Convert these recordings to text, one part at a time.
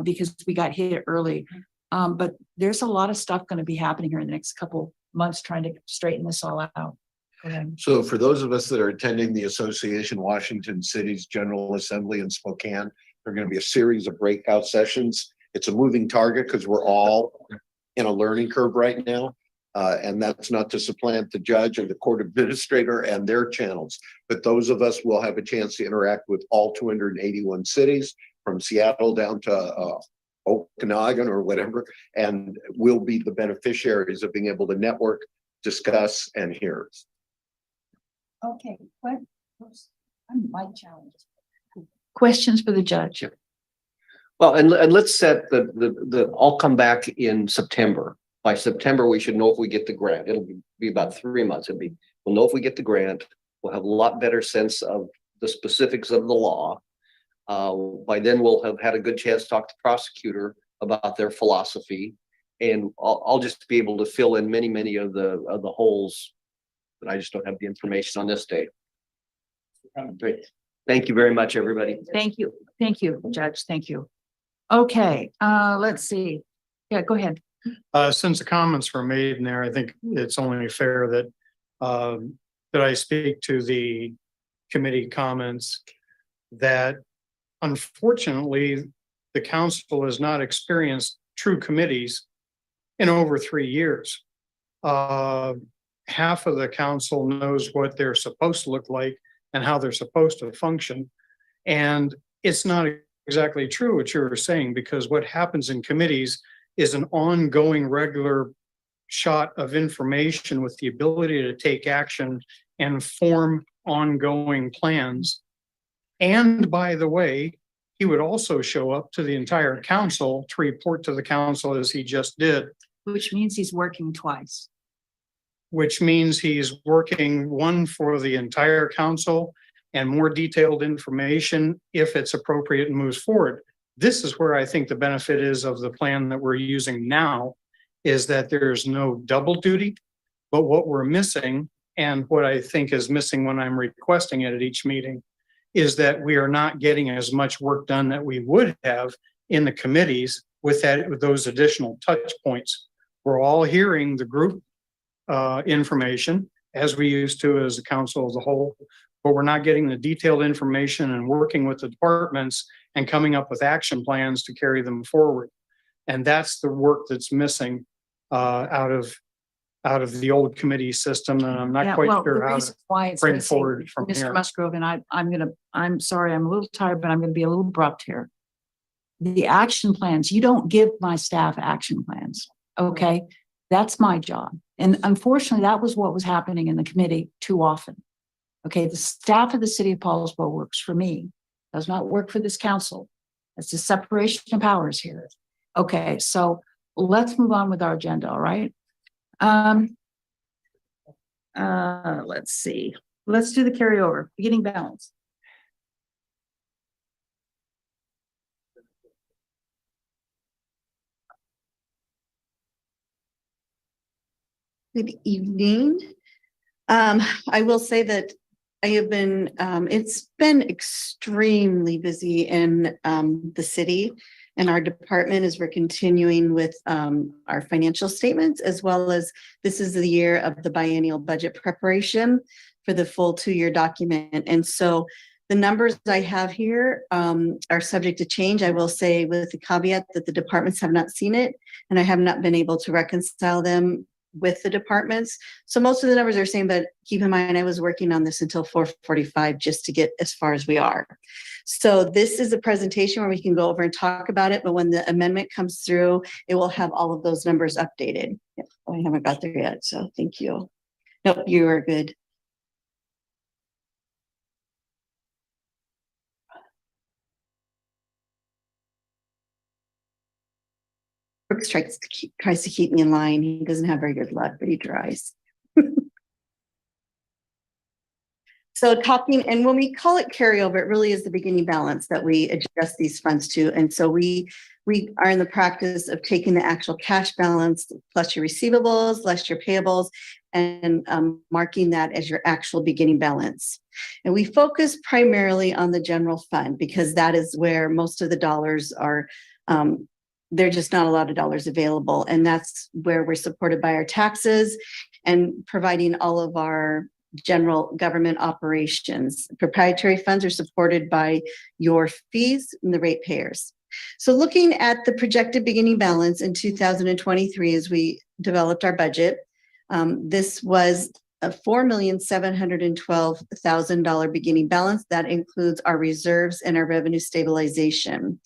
because we got hit early. But there's a lot of stuff going to be happening here in the next couple months trying to straighten this all out. So for those of us that are attending the Association Washington City's General Assembly in Spokane, there are going to be a series of breakout sessions. It's a moving target because we're all in a learning curve right now. And that's not to supplant the judge and the court administrator and their channels, but those of us will have a chance to interact with all 281 cities from Seattle down to Okanagan or whatever, and we'll be the beneficiaries of being able to network, discuss, and hear. Okay, what my challenge? Questions for the judge? Well, and let's set I'll come back in September. By September, we should know if we get the grant. It'll be about 3 months. We'll know if we get the grant. We'll have a lot better sense of the specifics of the law. By then, we'll have had a good chance to talk to the prosecutor about their philosophy, and I'll just be able to fill in many of the holes that I just don't have the information on this day. Great. Thank you very much, everybody. Thank you, Judge. Thank you. Okay, let's see. Yeah, go ahead. Since the comments were made in there, I think it's only fair that I speak to the committee comments that unfortunately the council has not experienced true committees in over 3 years. Half of the council knows what they're supposed to look like and how they're supposed to function. And it's not exactly true what you're saying, because what happens in committees is an ongoing regular shot of information with the ability to take action and form ongoing plans. And by the way, he would also show up to the entire council to report to the council as he just did. Which means he's working twice. Which means he's working one for the entire council and more detailed information if it's appropriate and moves forward. This is where I think the benefit is of the plan that we're using now, is that there's no double duty, but what we're missing, and what I think is missing when I'm requesting it at each meeting, is that we are not getting as much work done that we would have in the committees with those additional touch points. We're all hearing the group information as we used to as a council as a whole, but we're not getting the detailed information and working with the departments and coming up with action plans to carry them forward. And that's the work that's missing out of the old committee system. And I'm not quite sure how to bring forward from Mr. here. Musgrove, and I'm sorry, I'm a little tired, but I'm going to be a little abrupt here. The action plans, you don't give my staff action plans. Okay. That's my job. And unfortunately, that was what was happening in the committee too often. Okay. The staff of the city of Poulsbo works for me, does not work for this council. It's a separation of powers here. Okay. So let's move on with our agenda. All right. Let's see. Let's do the carryover, beginning balance. Good evening. I will say that I have been, it's been extremely busy in the city and our department as we're continuing with our financial statements, as well as this is the year of the biennial budget preparation for the full 2-year document. And so the numbers I have here are subject to change. I will say with the caveat that the departments have not seen it and I have not been able to reconcile them with the departments. So most of the numbers are saying, but keep in mind, I was working on this until 4:45 just to get as far as we are. So this is a presentation where we can go over and talk about it, but when the amendment comes through, it will have all of those numbers updated. Yep, I haven't got there yet, so thank you. Nope, you are good. Brooks tries to keep me in line. He doesn't have very good luck, but he tries. So talking, and when we call it carryover, it really is the beginning balance that we adjust these funds to. And so we are in the practice of taking the actual cash balance plus your receivables, less your payables, and marking that as your actual beginning balance. And we focus primarily on the general fund because that is where most of the dollars are. There are just not a lot of dollars available. And that's where we're supported by our taxes and providing all of our general government operations. Proprietary funds are supported by your fees and the ratepayers. So looking at the projected beginning balance in 2023 as we developed our budget, this was a $4,712,000 beginning balance. That includes our reserves and our revenue stabilization.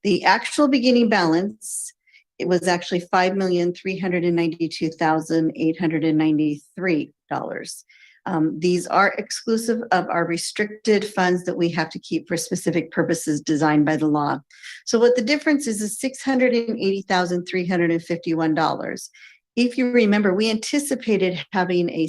The actual beginning balance, it was actually $5,392,893. These are exclusive of our restricted funds that we have to keep for specific purposes designed by the law. So what the difference is $680,351. If you remember, we anticipated having a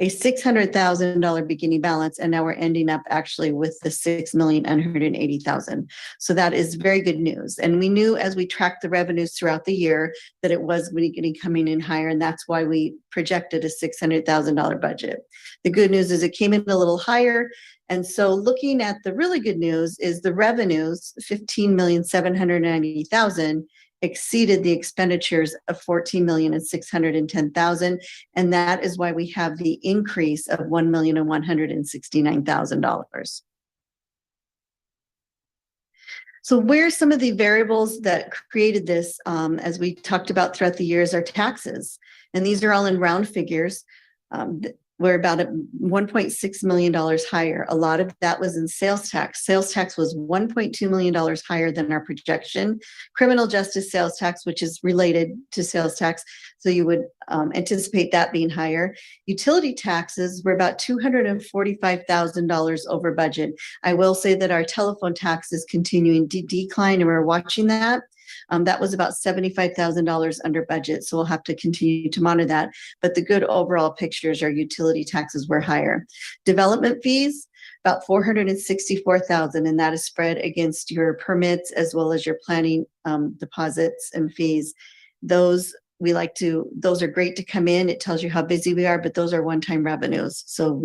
$600,000 beginning balance, and now we're ending up actually with the $6,180,000. So that is very good news. And we knew as we tracked the revenues throughout the year that it was going to be coming in higher, and that's why we projected a $600,000 budget. The good news is it came in a little higher. And so looking at the really good news is the revenues, $15,790,000, exceeded the expenditures of $14,610,000. And that is why we have the increase of $1,169,000. So where are some of the variables that created this, as we talked about throughout the years, are taxes. And these are all in round figures. We're about $1.6 million higher. A lot of that was in sales tax. Sales tax was $1.2 million higher than our projection. Criminal justice sales tax, which is related to sales tax, so you would anticipate that being higher. Utility taxes were about $245,000 over budget. I will say that our telephone tax is continuing to decline, and we're watching that. That was about $75,000 under budget, so we'll have to continue to monitor that. But the good overall picture is our utility taxes were higher. Development fees, about $464,000, and that is spread against your permits as well as your planning deposits and fees. Those are great to come in. It tells you how busy we are, but those are one-time revenues. So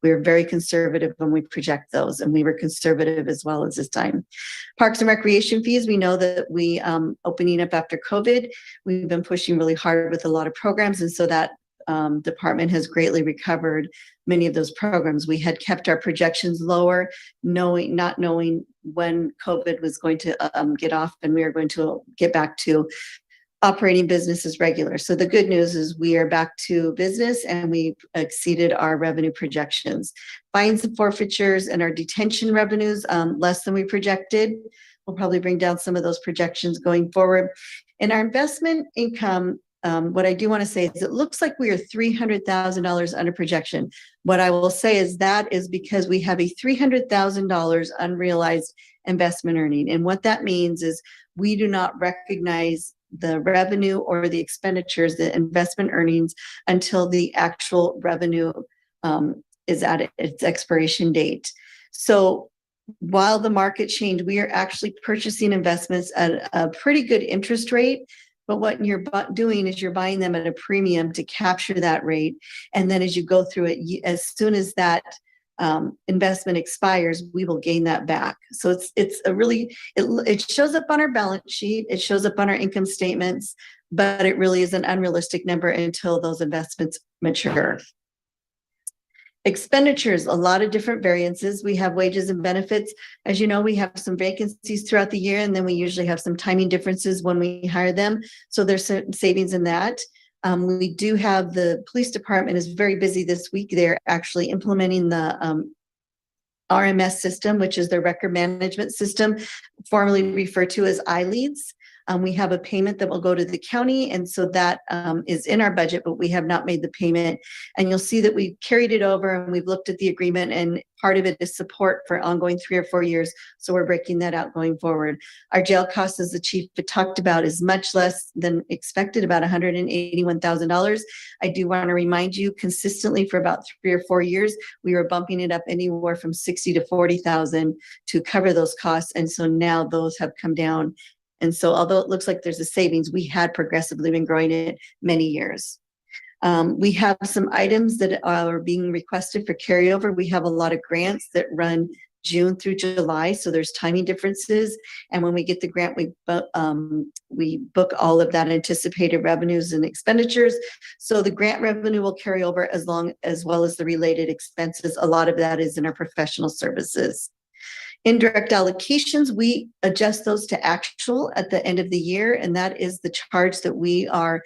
we're very conservative when we project those, and we were conservative as well as this time. Parks and recreation fees, we know that we, opening up after COVID, we've been pushing really hard with a lot of programs. And so that department has greatly recovered many of those programs. We had kept our projections lower, not knowing when COVID was going to get off and we were going to get back to operating business as regular. So the good news is we are back to business and we exceeded our revenue projections. Fines and forfeitures and our detention revenues, less than we projected. We'll probably bring down some of those projections going forward. And our investment income, what I do want to say is it looks like we are $300,000 under projection. What I will say is that is because we have a $300,000 unrealized investment earning. And what that means is we do not recognize the revenue or the expenditures, the investment earnings, until the actual revenue is at its expiration date. So while the market changed, we are actually purchasing investments at a pretty good interest rate. But what you're doing is you're buying them at a premium to capture that rate. And then as you go through it, as soon as that investment expires, we will gain that back. So it shows up on our balance sheet, it shows up on our income statements, but it really is an unrealistic number until those investments mature. Expenditures, a lot of different variances. We have wages and benefits. As you know, we have some vacancies throughout the year, and then we usually have some timing differences when we hire them. So there's some savings in that. We do have the police department is very busy this week. They're actually implementing the RMS system, which is their record management system, formerly referred to as iLeads. We have a payment that will go to the county, and so that is in our budget, but we have not made the payment. And you'll see that we carried it over and we've looked at the agreement, and part of it is support for ongoing 3 or 4 years. So we're breaking that out going forward. Our jail costs, as the chief talked about, is much less than expected, about $181,000. I do want to remind you, consistently for about 3 or 4 years, we were bumping it up anywhere from $60,000 to $40,000 to cover those costs. And so now those have come down. And so although it looks like there's a savings, we had progressively been growing it many years. We have some items that are being requested for carryover. We have a lot of grants that run June through July, so there's timing differences. And when we get the grant, we book all of that anticipated revenues and expenditures. So the grant revenue will carry over as well as the related expenses. A lot of that is in our professional services. Indirect allocations, we adjust those to actual at the end of the year, and that is the charge that we are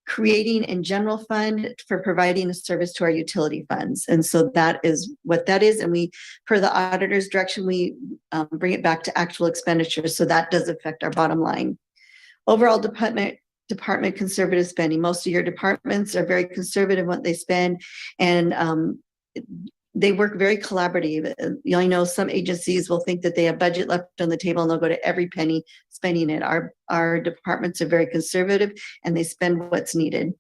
creating in general fund for providing a service to our utility funds. And so that is what that is. And we, per the auditor's direction, we bring it back to actual expenditures. So that does affect our bottom line. Overall department conservative spending. Most of your departments are very conservative in what they spend, and they work very collaborative. I know some agencies will think that they have budget left on the table and they'll go to every penny spending it. Our departments are very conservative and they spend what's needed.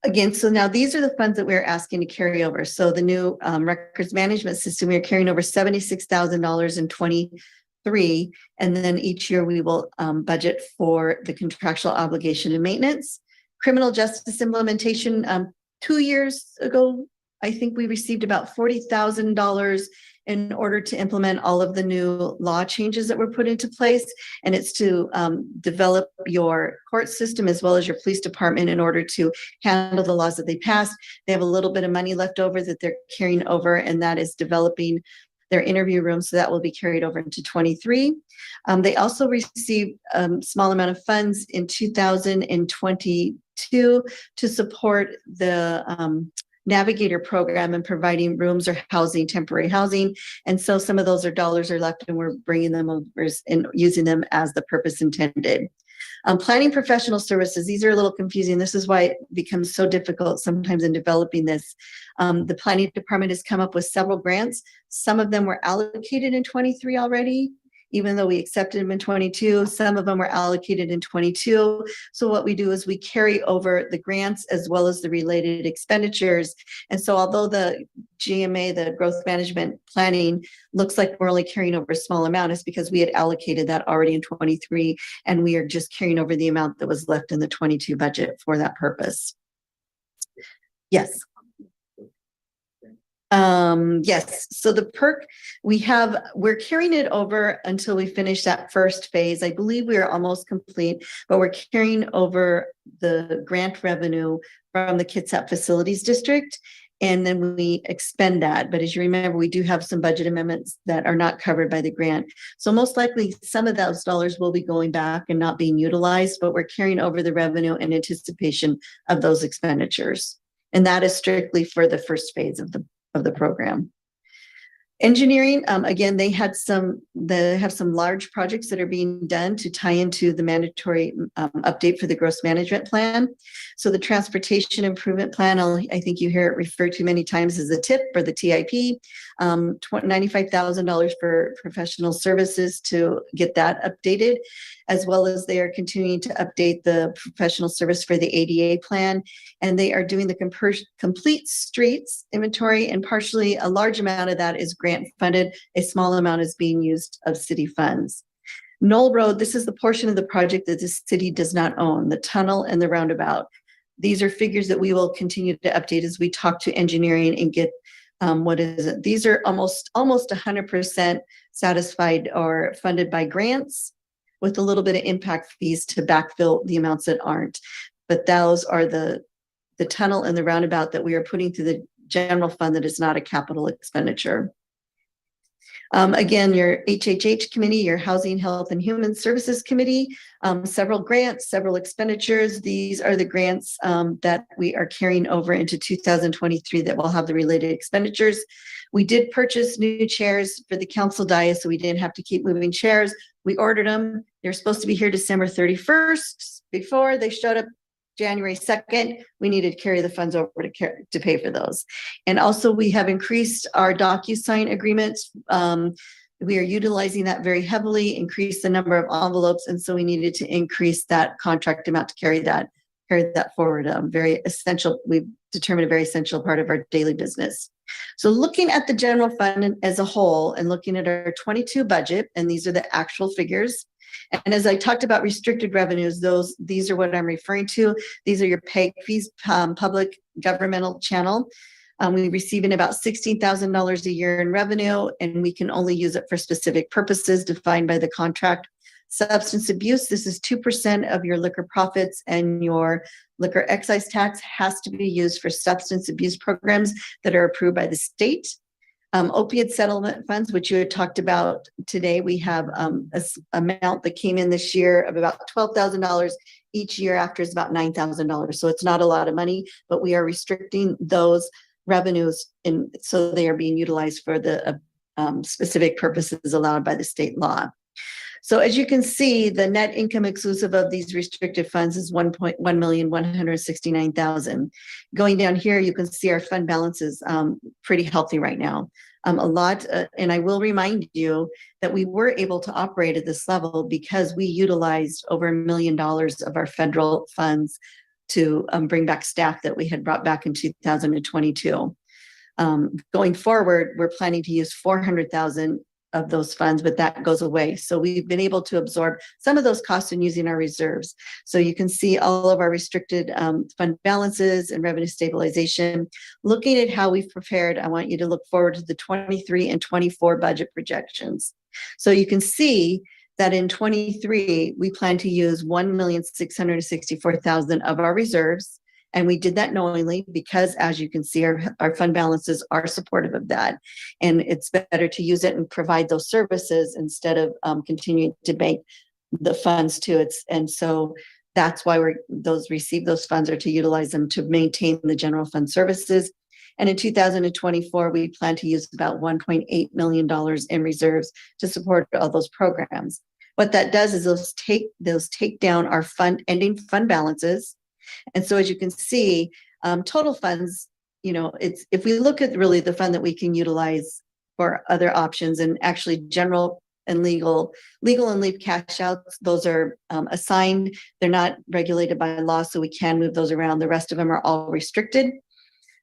Again, so now these are the funds that we're asking to carry over. So the new records management system, we're carrying over $76,000 in 23, and then each year we will budget for the contractual obligation and maintenance. Criminal justice implementation, 2 years ago, I think we received about $40,000 in order to implement all of the new law changes that were put into place. And it's to develop your court system as well as your police department in order to handle the laws that they passed. They have a little bit of money left over that they're carrying over, and that is developing their interview room. So that will be carried over into 23. They also received a small amount of funds in 2022 to support the Navigator program and providing rooms or housing, temporary housing. And so some of those dollars are left and we're bringing them over and using them as the purpose intended. Planning professional services, these are a little confusing. This is why it becomes so difficult sometimes in developing this. The planning department has come up with several grants. Some of them were allocated in 23 already, even though we accepted them in 22. Some of them were allocated in 22. So what we do is we carry over the grants as well as the related expenditures. And so although the GMA, the growth management planning, looks like we're only carrying over a small amount, it's because we had allocated that already in 23, and we are just carrying over the amount that was left in the 22 budget for that purpose. Yes. Yes, so the perk we're carrying it over until we finish that first phase. I believe we are almost complete, but we're carrying over the grant revenue from the Kitsap Facilities District, and then we expend that. But as you remember, we do have some budget amendments that are not covered by the grant. So most likely some of those dollars will be going back and not being utilized, but we're carrying over the revenue in anticipation of those expenditures. And that is strictly for the first phase of the program. Engineering, again, they have some large projects that are being done to tie into the mandatory update for the gross management plan. So the transportation improvement plan, I think you hear it referred to many times as the TIP or the TIP, $95,000 for professional services to get that updated, as well as they are continuing to update the professional service for the ADA plan. And they are doing the complete streets inventory, and partially a large amount of that is grant funded. A small amount is being used of city funds. Knoll Road, this is the portion of the project that the city does not own, the tunnel and the roundabout. These are figures that we will continue to update as we talk to engineering and get what is it? These are almost 100% satisfied or funded by grants, with a little bit of impact fees to backfill the amounts that aren't. But those are the tunnel and the roundabout that we are putting through the general fund that is not a capital expenditure. Again, your HHH committee, your Housing, Health, and Human Services Committee, several grants, several expenditures. These are the grants that we are carrying over into 2023 that will have the related expenditures. We did purchase new chairs for the council dais, so we didn't have to keep moving chairs. We ordered them. They're supposed to be here December 31st. Before they showed up January 2nd, we needed to carry the funds over to pay for those. And also we have increased our DocuSign agreements. We are utilizing that very heavily, increase the number of envelopes. And so we needed to increase that contract amount to carry that forward. Very essential. We've determined a very essential part of our daily business. So looking at the general fund as a whole and looking at our 22 budget, and these are the actual figures, And as I talked about restricted revenues, these are what I'm referring to. These are your PEG fees, public governmental channel. We receive in about $16,000 a year in revenue, and we can only use it for specific purposes defined by the contract. Substance abuse, this is 2% of your liquor profits, and your liquor excise tax has to be used for substance abuse programs that are approved by the state. Opiate settlement funds, which you had talked about today, we have amount that came in this year of about $12,000 each year after is about $9,000. So it's not a lot of money, but we are restricting those revenues so they are being utilized for the specific purposes allowed by the state law. So as you can see, the net income exclusive of these restricted funds is $1,169,000. Going down here, you can see our fund balance is pretty healthy right now. And I will remind you that we were able to operate at this level because we utilized over $1 million of our federal funds to bring back staff that we had brought back in 2022. Going forward, we're planning to use $400,000 of those funds, but that goes away. So we've been able to absorb some of those costs in using our reserves. So you can see all of our restricted fund balances and revenue stabilization. Looking at how we've prepared, I want you to look forward to the 23 and 24 budget projections. So you can see that in 23, we plan to use $1,664,000 of our reserves. And we did that knowingly because, as you can see, our fund balances are supportive of that. And it's better to use it and provide those services instead of continuing to bank the funds to it. And so that's why receive those funds are to utilize them to maintain the general fund services. And in 2024, we plan to use about $1.8 million in reserves to support all those programs. What that does is those take down our ending fund balances. And so as you can see, total funds, if we look at really the fund that we can utilize for other options, and actually general and legal and leave cash outs, those are assigned. They're not regulated by law, so we can move those around. The rest of them are all restricted.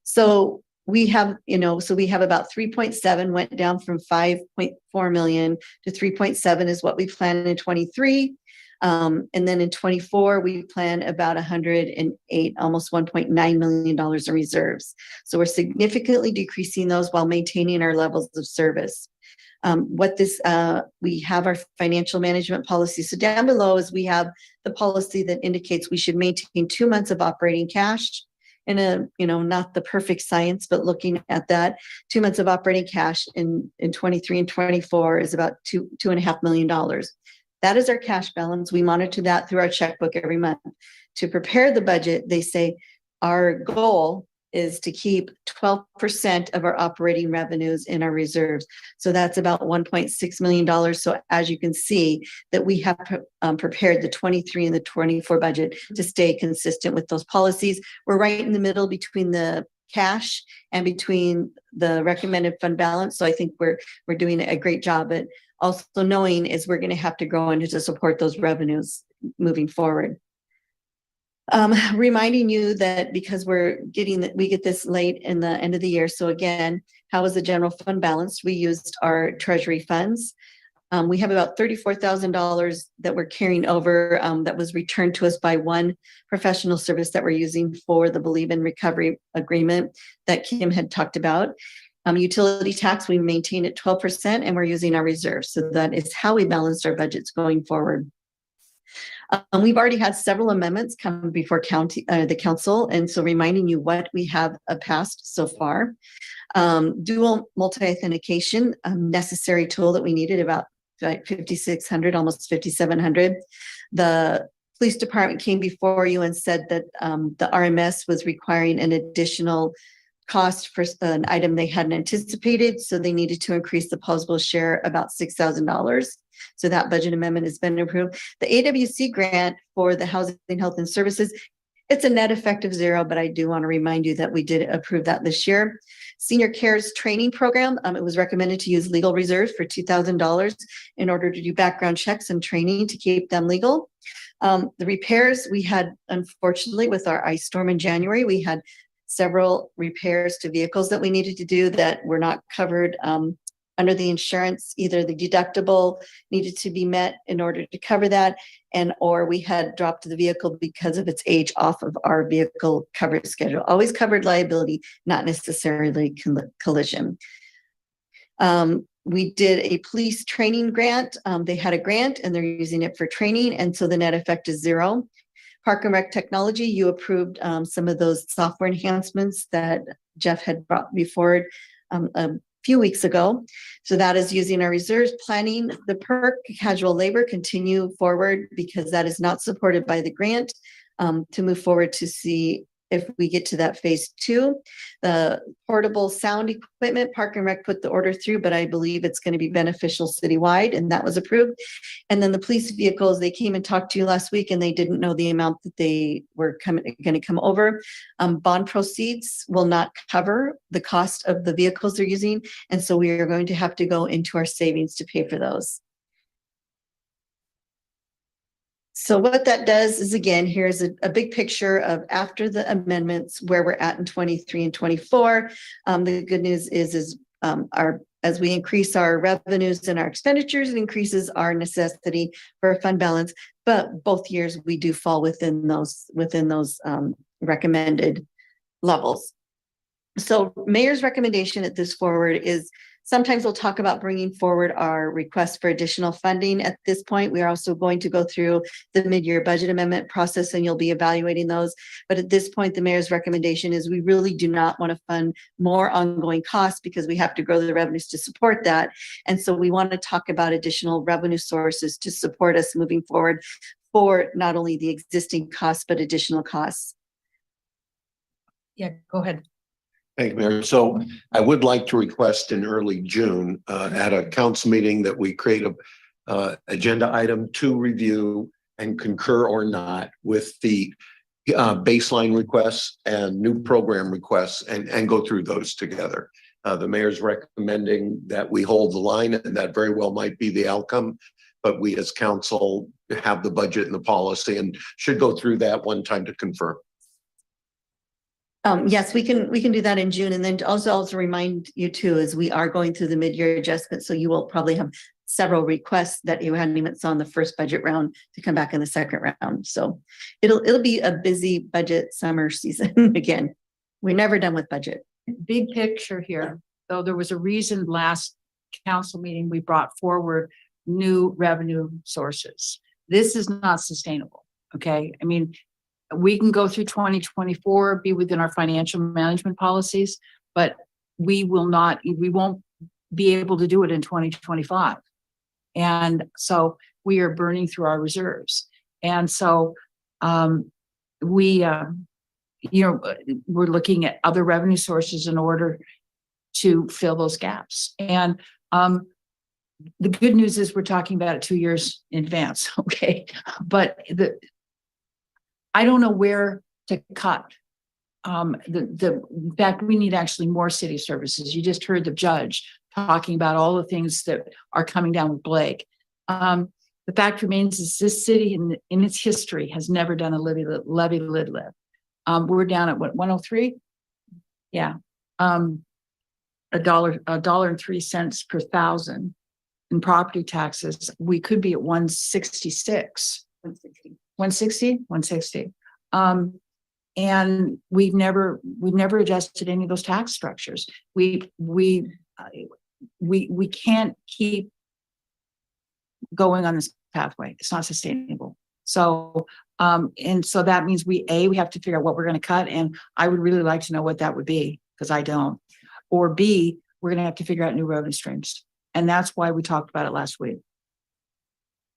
So we have, about 3.7 went down from 5.4 million to 3.7 is what we plan in 23. And then in 24, we plan about 108, almost $1.9 million in reserves. So we're significantly decreasing those while maintaining our levels of service. We have our financial management policy. So down below is we have the policy that indicates we should maintain 2 months of operating cash in not the perfect science, but looking at that 2 months of operating cash in 23 and 24 is about $2.5 million. That is our cash balance. We monitor that through our checkbook every month. To prepare the budget, they say our goal is to keep 12% of our operating revenues in our reserves. So that's about $1.6 million. So as you can see that we have prepared the 23 and the 24 budget to stay consistent with those policies. We're right in the middle between the cash and between the recommended fund balance. So I think we're doing a great job at also knowing is we're going to have to grow into to support those revenues moving forward. Reminding you that because we get this late in the end of the year. So again, how is the general fund balance? We used our treasury funds. We have about $34,000 that we're carrying over that was returned to us by one professional service that we're using for the Believe in Recovery agreement that Kim had talked about. Utility tax, we maintain at 12% and we're using our reserves. So that is how we balance our budgets going forward. We've already had several amendments come before the council. And so reminding you what we have passed so far. Dual multi-authentication, necessary tool that we needed about 5,600, almost 5,700. The police department came before you and said that the RMS was requiring an additional cost for an item they hadn't anticipated. So they needed to increase the Poulsbo share about $6,000. So that budget amendment has been approved. The AWC grant for the Housing, Health and Services, it's a net effect of 0, but I do want to remind you that we did approve that this year. Senior Cares Training Program, it was recommended to use legal reserves for $2,000 in order to do background checks and training to keep them legal. The repairs we had, unfortunately, with our ice storm in January, we had several repairs to vehicles that we needed to do that were not covered under the insurance, either the deductible needed to be met in order to cover that, and or we had dropped the vehicle because of its age off of our vehicle coverage schedule. Always covered liability, not necessarily collision. We did a police training grant. They had a grant and they're using it for training, and so the net effect is 0. Park and Rec Technology, you approved some of those software enhancements that Jeff had brought before a few weeks ago. So that is using our reserves. Planning the perk casual labor continue forward because that is not supported by the grant, to move forward to see if we get to that phase 2. The portable sound equipment, Park and Rec put the order through, but I believe it's going to be beneficial citywide, and that was approved. And then the police vehicles, they came and talked to you last week and they didn't know the amount that they were going to come over. Bond proceeds will not cover the cost of the vehicles they're using. And so we are going to have to go into our savings to pay for those. So what that does is, again, here's a big picture of after the amendments where we're at in 23 and 24. The good news is as we increase our revenues and our expenditures, it increases our necessity for a fund balance. But both years we do fall within those recommended levels. So mayor's recommendation at this forward is, sometimes we'll talk about bringing forward our request for additional funding. At this point, we are also going to go through the mid-year budget amendment process and you'll be evaluating those. But at this point, the mayor's recommendation is we really do not want to fund more ongoing costs because we have to grow the revenues to support that. And so we want to talk about additional revenue sources to support us moving forward for not only the existing costs, but additional costs. Yeah, go ahead. Thank you, Mayor. So I would like to request in early June at a council meeting that we create a agenda item to review and concur or not with the baseline requests and new program requests and go through those together. The mayor's recommending that we hold the line, and that very well might be the outcome. But we as council have the budget and the policy and should go through that one time to confirm. Yes, we can do that in June. And then also remind you too, is we are going through the mid-year adjustment. So you will probably have several requests that you hadn't even saw in the first budget round to come back in the second round. So it'll be a busy budget summer season again. We're never done with budget. Big picture here, though, there was a reason last council meeting we brought forward new revenue sources. This is not sustainable. Okay. I mean, we can go through 2024, be within our financial management policies, but we won't be able to do it in 2025. And so we are burning through our reserves. And so we're looking at other revenue sources in order to fill those gaps. And the good news is we're talking about it 2 years in advance. Okay. But I don't know where to cut. In fact, we need actually more city services. You just heard the judge talking about all the things that are coming down with Blake. The fact remains is this city in its history has never done a levy lid lift. We're down at what, 103? Yeah. $1.03 per thousand in property taxes. We could be at 166. 160. And we've never adjusted any of those tax structures. We can't keep going on this pathway. It's not sustainable. So, and so that means we have to figure out what we're going to cut. And I would really like to know what that would be, because I don't. Or B, we're going to have to figure out new revenue streams. And that's why we talked about it last week.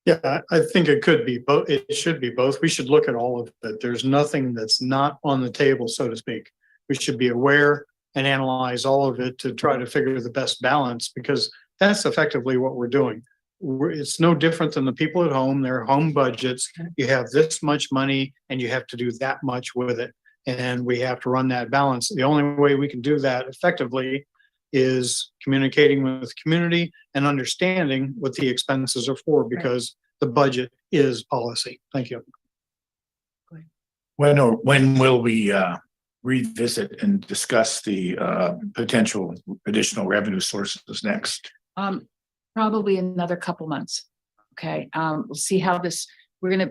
Yeah, I think it could be both. It should be both. We should look at all of it. There's nothing that's not on the table, so to speak. We should be aware and analyze all of it to try to figure the best balance, because that's effectively what we're doing. It's no different than the people at home, their home budgets. You have this much money and you have to do that much with it. And we have to run that balance. The only way we can do that effectively is communicating with the community and understanding what the expenses are for, because the budget is policy. Thank you. When will we revisit and discuss the potential additional revenue sources next? Probably another couple months. Okay, we'll see how this, we're gonna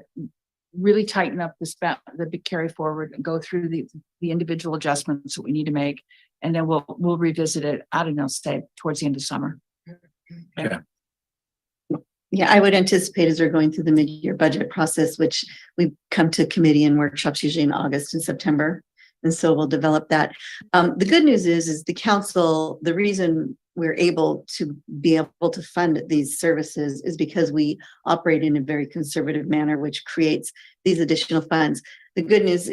really tighten up the big carry forward and go through the individual adjustments that we need to make. And then we'll revisit it, I don't know, say towards the end of summer. Yeah, I would anticipate as we're going through the mid-year budget process, which we come to committee and workshops usually in August and September. And so we'll develop that. The good news is the council, the reason we're able to be able to fund these services is because we operate in a very conservative manner, which creates these additional funds. The good news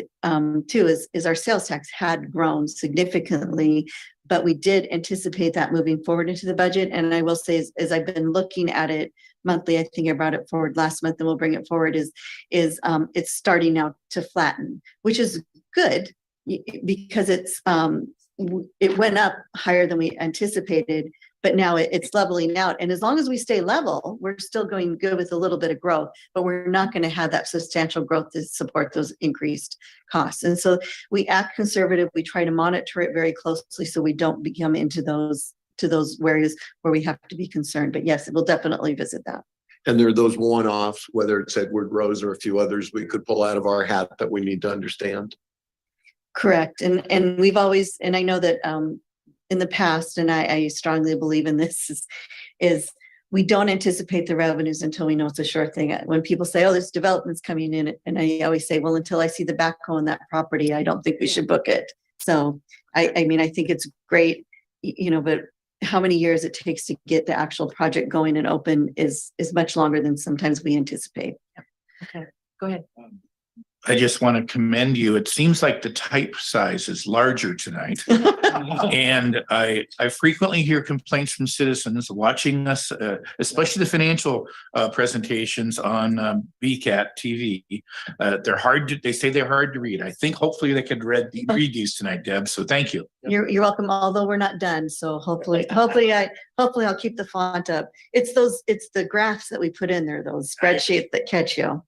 too is our sales tax had grown significantly, but we did anticipate that moving forward into the budget. And I will say, as I've been looking at it monthly, I think I brought it forward last month and we'll bring it forward, is it's starting now to flatten, which is good because it went up higher than we anticipated, but now it's leveling out. And as long as we stay level, we're still going good with a little bit of growth, but we're not going to have that substantial growth to support those increased costs. And so we act conservative. We try to monitor it very closely so we don't become into those areas where we have to be concerned. But yes, it will definitely visit that. And there are those one-offs, whether it's Edward Rose or a few others we could pull out of our hat that we need to understand. Correct. And we've always, and I know that in the past, and I strongly believe in this, is we don't anticipate the revenues until we know it's a sure thing. When people say, oh, this development's coming in, and I always say, well, until I see the backhoe on that property, I don't think we should book it. So I mean, I think it's great, but how many years it takes to get the actual project going and open is much longer than sometimes we anticipate. Okay, go ahead. I just want to commend you. It seems like the type size is larger tonight. And I frequently hear complaints from citizens watching us, especially the financial presentations on BCAT TV. They're hard they say they're hard to read. I think hopefully they could read these tonight, Deb. So thank you. You're welcome, although we're not done. So hopefully I'll keep the font up. It's the graphs that we put in there, those spreadsheets that catch you.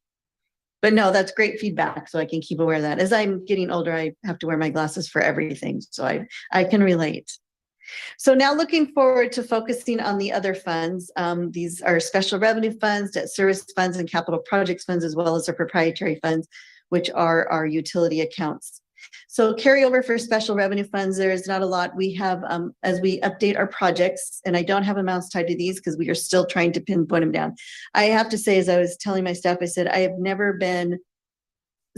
But no, that's great feedback. So I can keep aware of that. As I'm getting older, I have to wear my glasses for everything. So I can relate. So now looking forward to focusing on the other funds. These are special revenue funds, debt service funds, and capital projects funds, as well as our proprietary funds, which are our utility accounts. So carryover for special revenue funds, there is not a lot. We have, as we update our projects, and I don't have amounts tied to these because we are still trying to pinpoint them down. I have to say, as I was telling my staff, I said, I have never been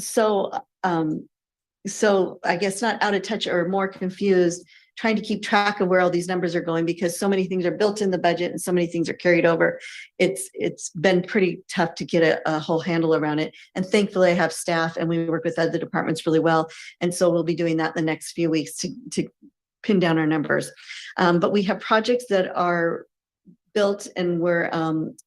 so I guess not out of touch or more confused trying to keep track of where all these numbers are going, because so many things are built in the budget and so many things are carried over. It's been pretty tough to get a whole handle around it. And thankfully I have staff and we work with other departments really well. And so we'll be doing that the next few weeks to pin down our numbers. But we have projects that are built and we're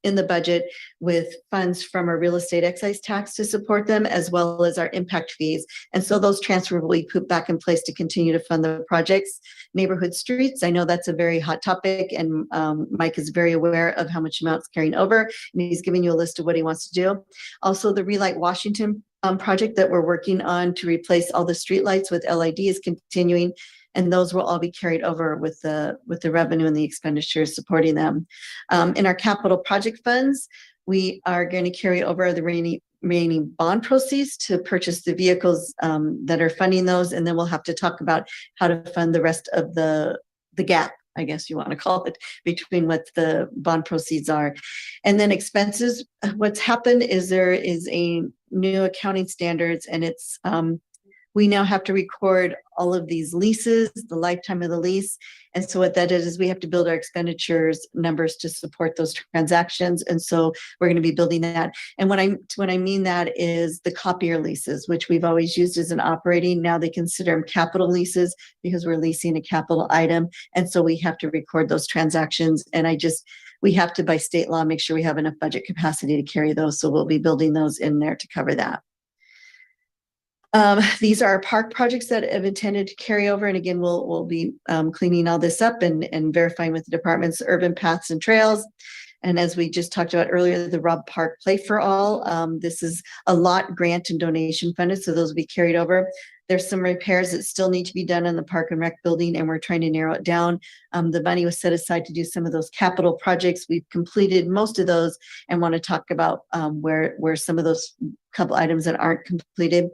in the budget with funds from our real estate excise tax to support them, as well as our impact fees. And so those transfer will be put back in place to continue to fund the projects. Neighborhood streets, I know that's a very hot topic, and Mike is very aware of how much amounts carrying over, and he's giving you a list of what he wants to do. Also, the Relight Washington project that we're working on to replace all the streetlights with LED is continuing. And those will all be carried over with the revenue and the expenditures supporting them. In our capital project funds, we are going to carry over the remaining bond proceeds to purchase the vehicles that are funding those. And then we'll have to talk about how to fund the rest of the gap, I guess you want to call it, between what the bond proceeds are. And then expenses, what's happened is there is a new accounting standards, and it's we now have to record all of these leases, the lifetime of the lease. And so what that is we have to build our expenditures numbers to support those transactions. And so we're going to be building that. And when I mean that is the copier leases, which we've always used as an operating. Now they consider them capital leases because we're leasing a capital item. And so we have to record those transactions. And we have to, by state law, make sure we have enough budget capacity to carry those. So we'll be building those in there to cover that. These are park projects that have intended to carry over. And again, we'll be cleaning all this up and verifying with the departments, urban paths and trails. And as we just talked about earlier, the Robb Park Play for All. This is a lot grant and donation funded, so those will be carried over. There's some repairs that still need to be done in the Park and Rec building, and we're trying to narrow it down. The money was set aside to do some of those capital projects. We've completed most of those and want to talk about where some of those couple items that aren't completed.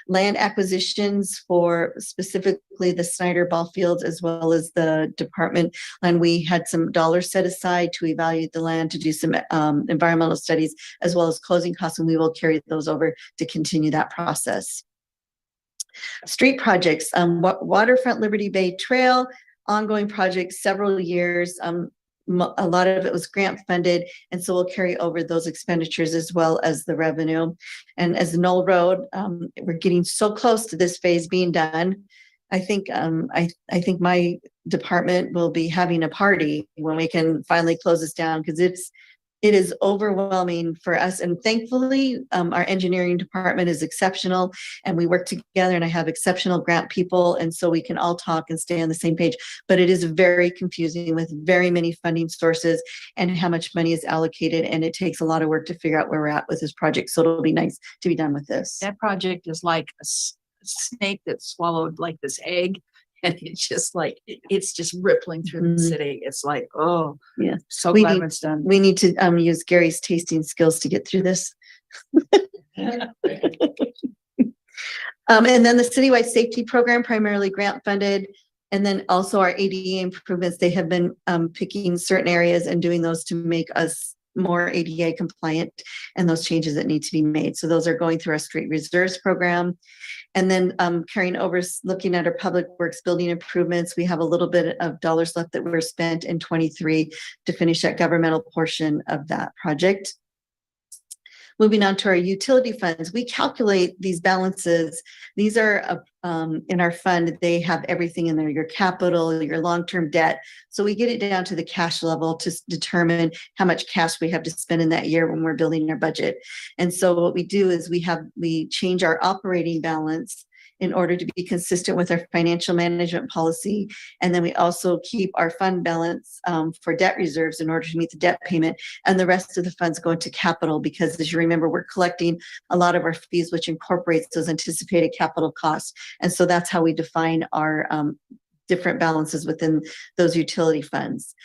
Land acquisitions for specifically the Snyder ball fields as well as the department. And we had some dollars set aside to evaluate the land, to do some environmental studies, as well as closing costs, and we will carry those over to continue that process. Street projects, Waterfront Liberty Bay Trail, ongoing projects, several years. A lot of it was grant funded, and so we'll carry over those expenditures as well as the revenue. And as Knoll Road, we're getting so close to this phase being done. I think my department will be having a party when we can finally close this down, because it is overwhelming for us. And thankfully, our engineering department is exceptional, and we work together, and I have exceptional grant people. And so we can all talk and stay on the same page, but it is very confusing with very many funding sources and how much money is allocated. And it takes a lot of work to figure out where we're at with this project. So it'll be nice to be done with this. That project is like a snake that swallowed like this egg. And it's just like, it's just rippling through the city. It's like, oh, Yeah. so We glad need- when it's done. We need to use Gary's tasting skills to get through this. And then the citywide safety program, primarily grant funded. And then also our ADA improvements, they have been picking certain areas and doing those to make us more ADA compliant, and those changes that need to be made. So those are going through our street reserves program. And then carrying over, looking at our public works building improvements, we have a little bit of dollars left that were spent in 23 to finish that governmental portion of that project. Moving on to our utility funds, we calculate these balances. These are in our fund. They have everything in there, your capital, your long-term debt. So we get it down to the cash level to determine how much cash we have to spend in that year when we're building our budget. And so what we do is we change our operating balance in order to be consistent with our financial management policy. And then we also keep our fund balance for debt reserves in order to meet the debt payment. And the rest of the funds go into capital, because as you remember, we're collecting a lot of our fees, which incorporates those anticipated capital costs. And so that's how we define our different balances within those utility funds.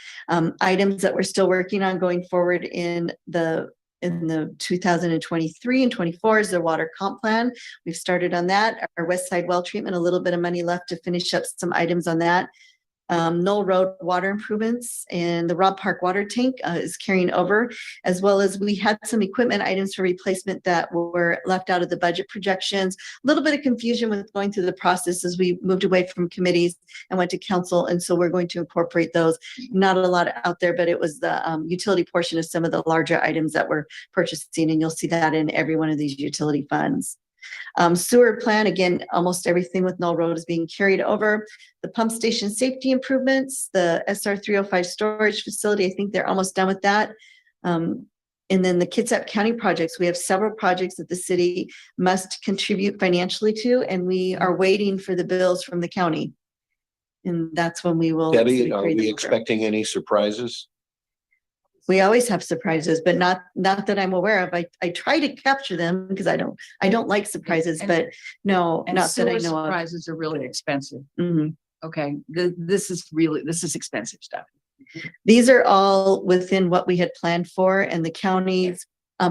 Items that we're still working on going forward in the 2023 and 24 is the water comp plan. We've started on that. Our West Side well treatment, a little bit of money left to finish up some items on that. Knoll Road water improvements and the Robb Park water tank is carrying over, as well as we had some equipment items for replacement that were left out of the budget projections. A little bit of confusion with going through the process as we moved away from committees and went to council. And so we're going to incorporate those. Not a lot out there, but it was the utility portion of some of the larger items that we're purchasing. And you'll see that in every one of these utility funds. Sewer plan, again, almost everything with Knoll Road is being carried over. The pump station safety improvements, the SR 305 storage facility, I think they're almost done with that. And then the Kitsap County projects, we have several projects that the city must contribute financially to, and we are waiting for the bills from the county. And that's when we will. Debbie, are we expecting any surprises? We always have surprises, but not that I'm aware of. I try to capture them because I don't like surprises, but no, And not that I sewer know of. surprises are really expensive. Mhm. Okay, this is expensive stuff. These are all within what we had planned for, and the county's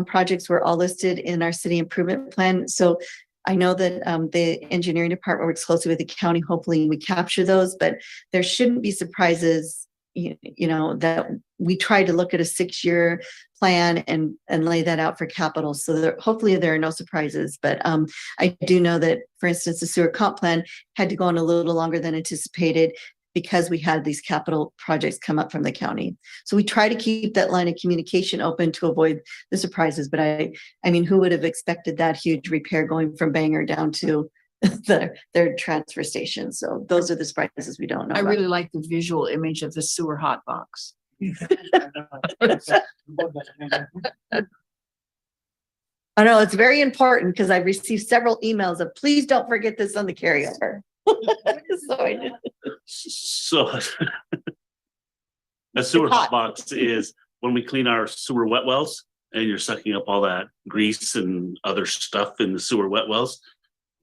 projects were all listed in our city improvement plan. So I know that the engineering department works closely with the county. Hopefully we capture those, but there shouldn't be surprises. You know, that we try to look at a 6-year plan and lay that out for capital. So hopefully there are no surprises, but I do know that, for instance, the sewer comp plan had to go on a little longer than anticipated because we had these capital projects come up from the county. So we try to keep that line of communication open to avoid the surprises. But I mean, who would have expected that huge repair going from Bangor down to their transfer station? So those are the surprises we don't know I about. really like the visual image of the sewer hot box. I know it's very important because I've received several emails of, please don't forget this on the carryover. So I did. So a sewer It's hot. hot box is when we clean our sewer wet wells and you're sucking up all that grease and other stuff in the sewer wet wells.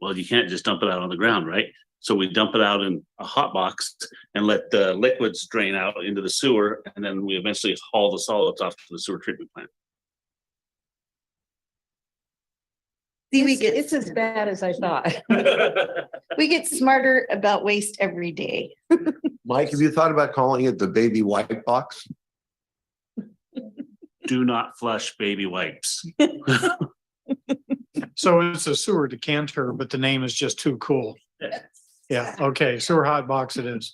Well, you can't just dump it out on the ground, right? So we dump it out in a hot box and let the liquids drain out into the sewer, and then we eventually haul the solids off to the sewer treatment plant. See, we It's get, as bad as I thought. we get smarter about waste every day. Mike, have you thought about calling it the baby wipe box? Do not flush baby wipes. So it's a sewer decanter, but the name is just too cool. Yeah, okay, sewer hot box it is.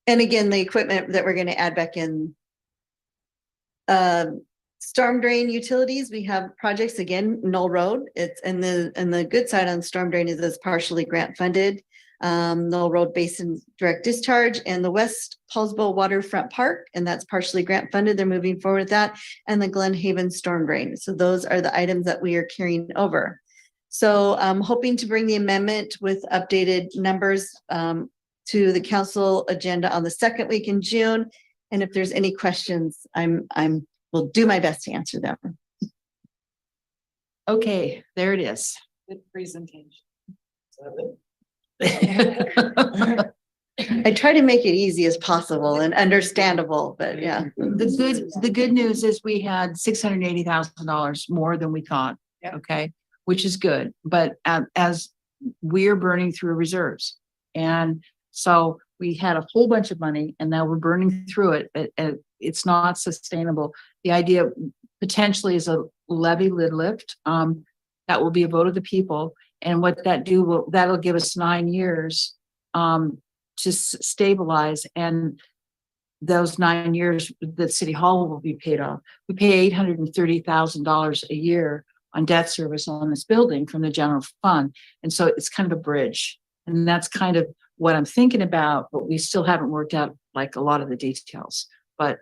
And again, the equipment that we're gonna add back in. Storm drain utilities, we have projects again, Knoll Road, it's and the good side on storm drain is it's partially grant funded. Knoll Road Basin Direct Discharge and the West Poulsbo Waterfront Park, and that's partially grant funded. They're moving forward with that, and the Glen Haven Storm Drain. So those are the items that we are carrying over. So I'm hoping to bring the amendment with updated numbers to the council agenda on the second week in June. And if there's any questions, will do my best to answer them. Okay, there it is. Good presentation. I try to make it easy as possible and understandable, but yeah. The good news is we had $680,000 more than we thought. Yep. Okay, which is good, but as we're burning through reserves. And so we had a whole bunch of money and now we're burning through it. It's not sustainable. The idea potentially is a levy lid lift. That will be a vote of the people. And what that'll give us 9 years to stabilize, and those 9 years the city hall will be paid off. We pay $830,000 a year on debt service on this building from the general fund. And so it's kind of a bridge. And that's kind of what I'm thinking about, but we still haven't worked out like a lot of the details. But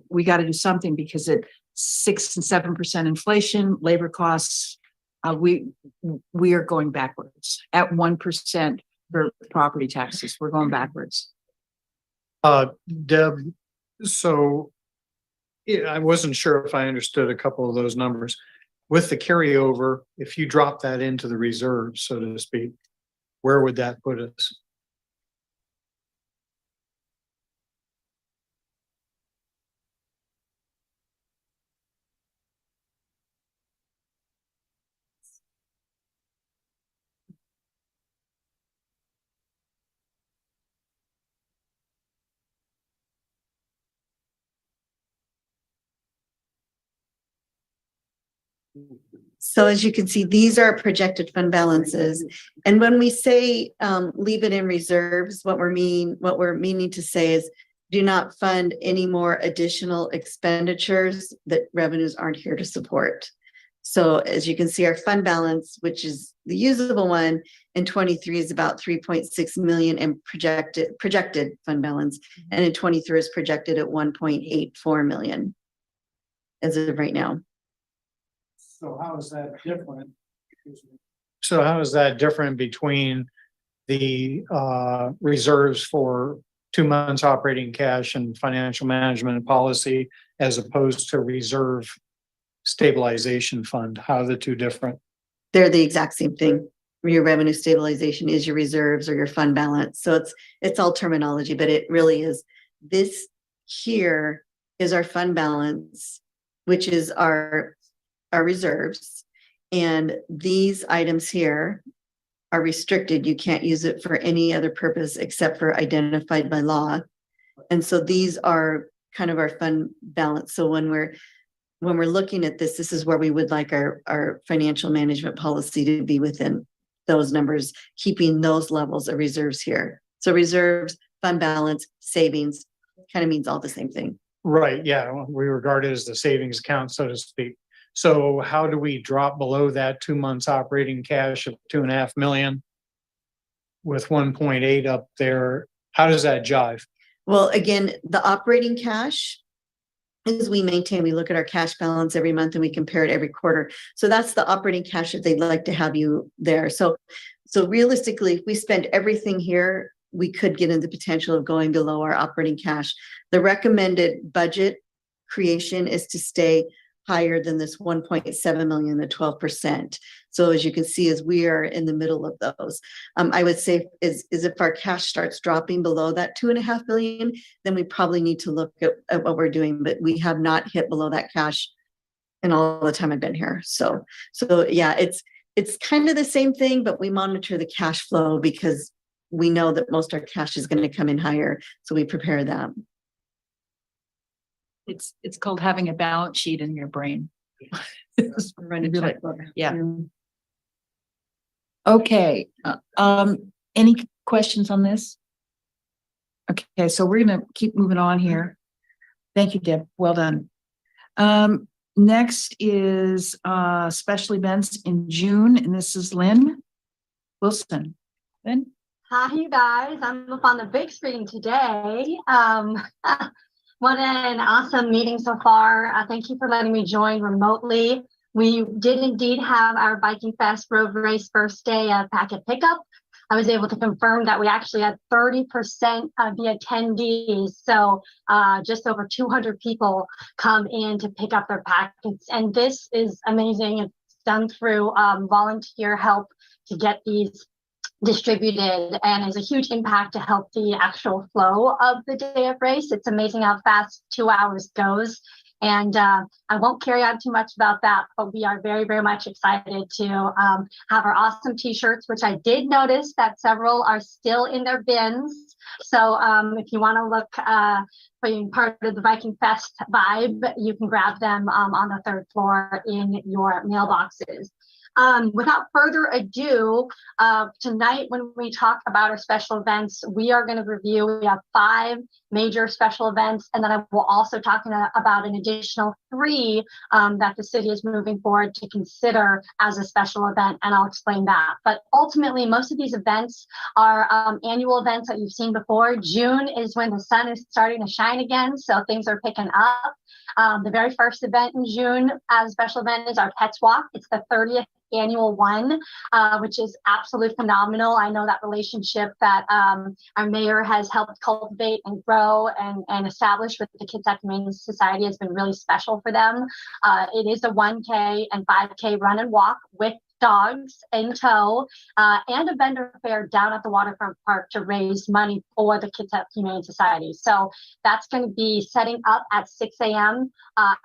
we got to do something because at 6 and 7% inflation, labor costs, we are going backwards. At 1% for property taxes, we're going backwards. Deb, so yeah, I wasn't sure if I understood a couple of those numbers. With the carryover, if you drop that into the reserve, so to speak, where would that put us? So as you can see, these are projected fund balances. And when we say leave it in reserves, what we're meaning to say is do not fund any more additional expenditures that revenues aren't here to support. So as you can see, our fund balance, which is the usable one in 23 is about 3.6 million in projected fund balance. And in 23 is projected at 1.84 million as of right now. So how is that different? So how is that different between the reserves for 2 months operating cash and financial management and policy as opposed to reserve stabilization fund? How are the two different? They're the exact same thing. Your revenue stabilization is your reserves or your fund balance. So it's all terminology, but it really is. This here is our fund balance, which is our reserves. And these items here are restricted. You can't use it for any other purpose except for identified by law. And so these are kind of our fund balance. So when we're looking at this, this is where we would like our financial management policy to be within those numbers, keeping those levels of reserves here. So reserves, fund balance, savings, kind of means all the same thing. Right, yeah, we regard it as the savings account, so to speak. So how do we drop below that 2 months operating cash of 2.5 million? With 1.8 up there, how does that jive? Well, again, the operating cash is we maintain, we look at our cash balance every month and we compare it every quarter. So that's the operating cash that they'd like to have you there. So realistically, if we spend everything here, we could get into the potential of going below our operating cash. The recommended budget creation is to stay higher than this 1.7 million, the 12%. So as you can see, as we are in the middle of those, I would say is if our cash starts dropping below that 2.5 billion, then we probably need to look at what we're doing, but we have not hit below that cash in all the time I've been here. So yeah, it's kind of the same thing, but we monitor the cash flow because we know that most of our cash is going to come in higher. So we prepare that. It's called having a balance sheet in your brain. Run a Really? checkbook. Yeah. Okay, any questions on this? Okay, so we're gonna keep moving on here. Thank you, Deb. Well done. Next is special events in June, and this is Lynn Wilson. Lynn? Hi, you guys. I'm up on the big screen today. What an awesome meeting so far. Thank you for letting me join remotely. We did indeed have our Biking Fest Road Race first day packet pickup. I was able to confirm that we actually had 30% of the attendees. So just over 200 people come in to pick up their packets. And this is amazing. It's done through volunteer help to get these distributed, and is a huge impact to help the actual flow of the day of race. It's amazing how fast 2 hours goes. And I won't carry on too much about that, but we are very, very much excited to have our awesome t-shirts, which I did notice that several are still in their bins. So if you want to look for being part of the Viking Fest vibe, you can grab them on the third floor in your mailboxes. Without further ado, tonight when we talk about our special events, we are going to review, we have 5 major special events, and then I will also talk about an additional 3 that the city is moving forward to consider as a special event, and I'll explain that. But ultimately, most of these events are annual events that you've seen before. June is when the sun is starting to shine again, so things are picking up. The very first event in June as a special event is our Pets Walk. It's the 30th annual one, which is absolutely phenomenal. I know that relationship that our mayor has helped cultivate and grow and establish with the Kids at Humane Society has been really special for them. It is a 1K and 5K run and walk with dogs in tow, and a vendor fair down at the waterfront park to raise money for the Kids at Humane Society. So that's going to be setting up at 6 a.m.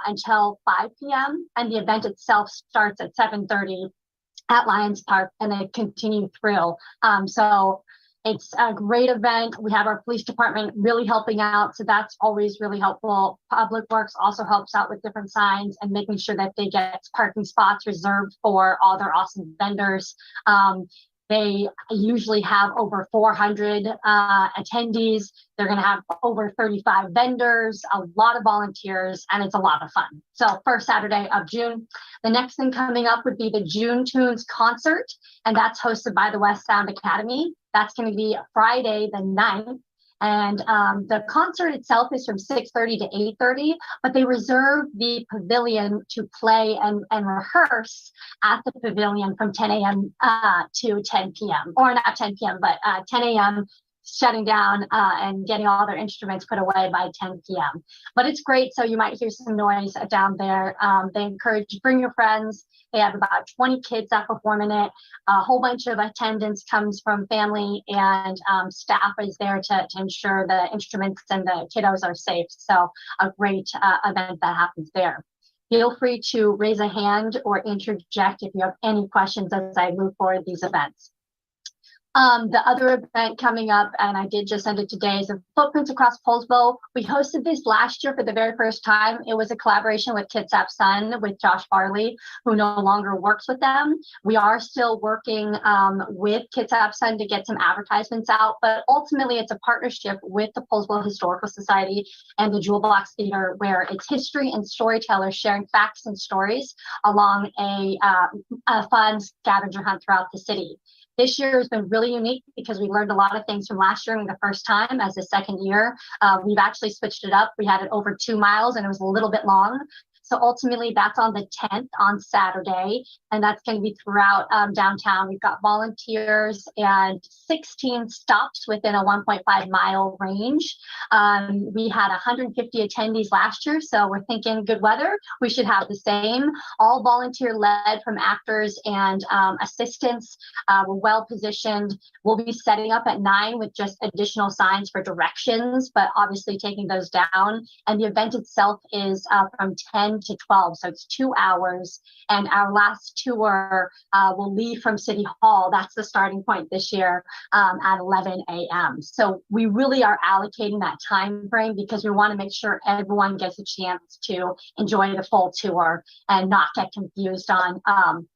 Until 5 p.m. and the event itself starts at 7:30 at Lions Park, and they continue through. So it's a great event. We have our police department really helping out, so that's always really helpful. Public Works also helps out with different signs and making sure that they get parking spots reserved for all their awesome vendors. They usually have over 400 attendees. They're going to have over 35 vendors, a lot of volunteers, and it's a lot of fun. So first Saturday of June. The next thing coming up would be the June Tunes concert, and that's hosted by the West Sound Academy. That's going to be Friday the 9th. And the concert itself is from 6:30 to 8:30, but they reserve the pavilion to play and rehearse at the pavilion from 10 a.m. To 10 p.m. Or not 10 p.m., but 10 a.m. shutting down and getting all their instruments put away by 10 p.m. But it's great, so you might hear some noise down there. They encourage you, bring your friends. They have about 20 kids that perform in it. A whole bunch of attendance comes from family, and staff is there to ensure the instruments and the kiddos are safe. So a great event that happens there. Feel free to raise a hand or interject if you have any questions as I move forward these events. The other event coming up, and I did just send it today, is a Footprints Across Poulsbo. We hosted this last year for the very first time. It was a collaboration with Kitsap Sun with Josh Farley, who no longer works with them. We are still working with Kitsap Sun to get some advertisements out, but ultimately it's a partnership with the Poulsbo Historical Society and the Jewel Box Theater, where it's history and storytellers sharing facts and stories along a fun scavenger hunt throughout the city. This year has been really unique because we learned a lot of things from last year the first time as the second year. We've actually switched it up. We had it over 2 miles and it was a little bit long. So ultimately, that's on the 10th on Saturday, and that's going to be throughout downtown. We've got volunteers and 16 stops within a 1.5-mile range. We had 150 attendees last year, so we're thinking good weather. We should have the same. All volunteer led from actors and assistants. We're well positioned. We'll be setting up at 9 with just additional signs for directions, but obviously taking those down. And the event itself is from 10 to 12, so it's 2 hours. And our last tour will leave from City Hall. That's the starting point this year at 11 a.m. So we really are allocating that time frame because we want to make sure everyone gets a chance to enjoy the full tour and not get confused on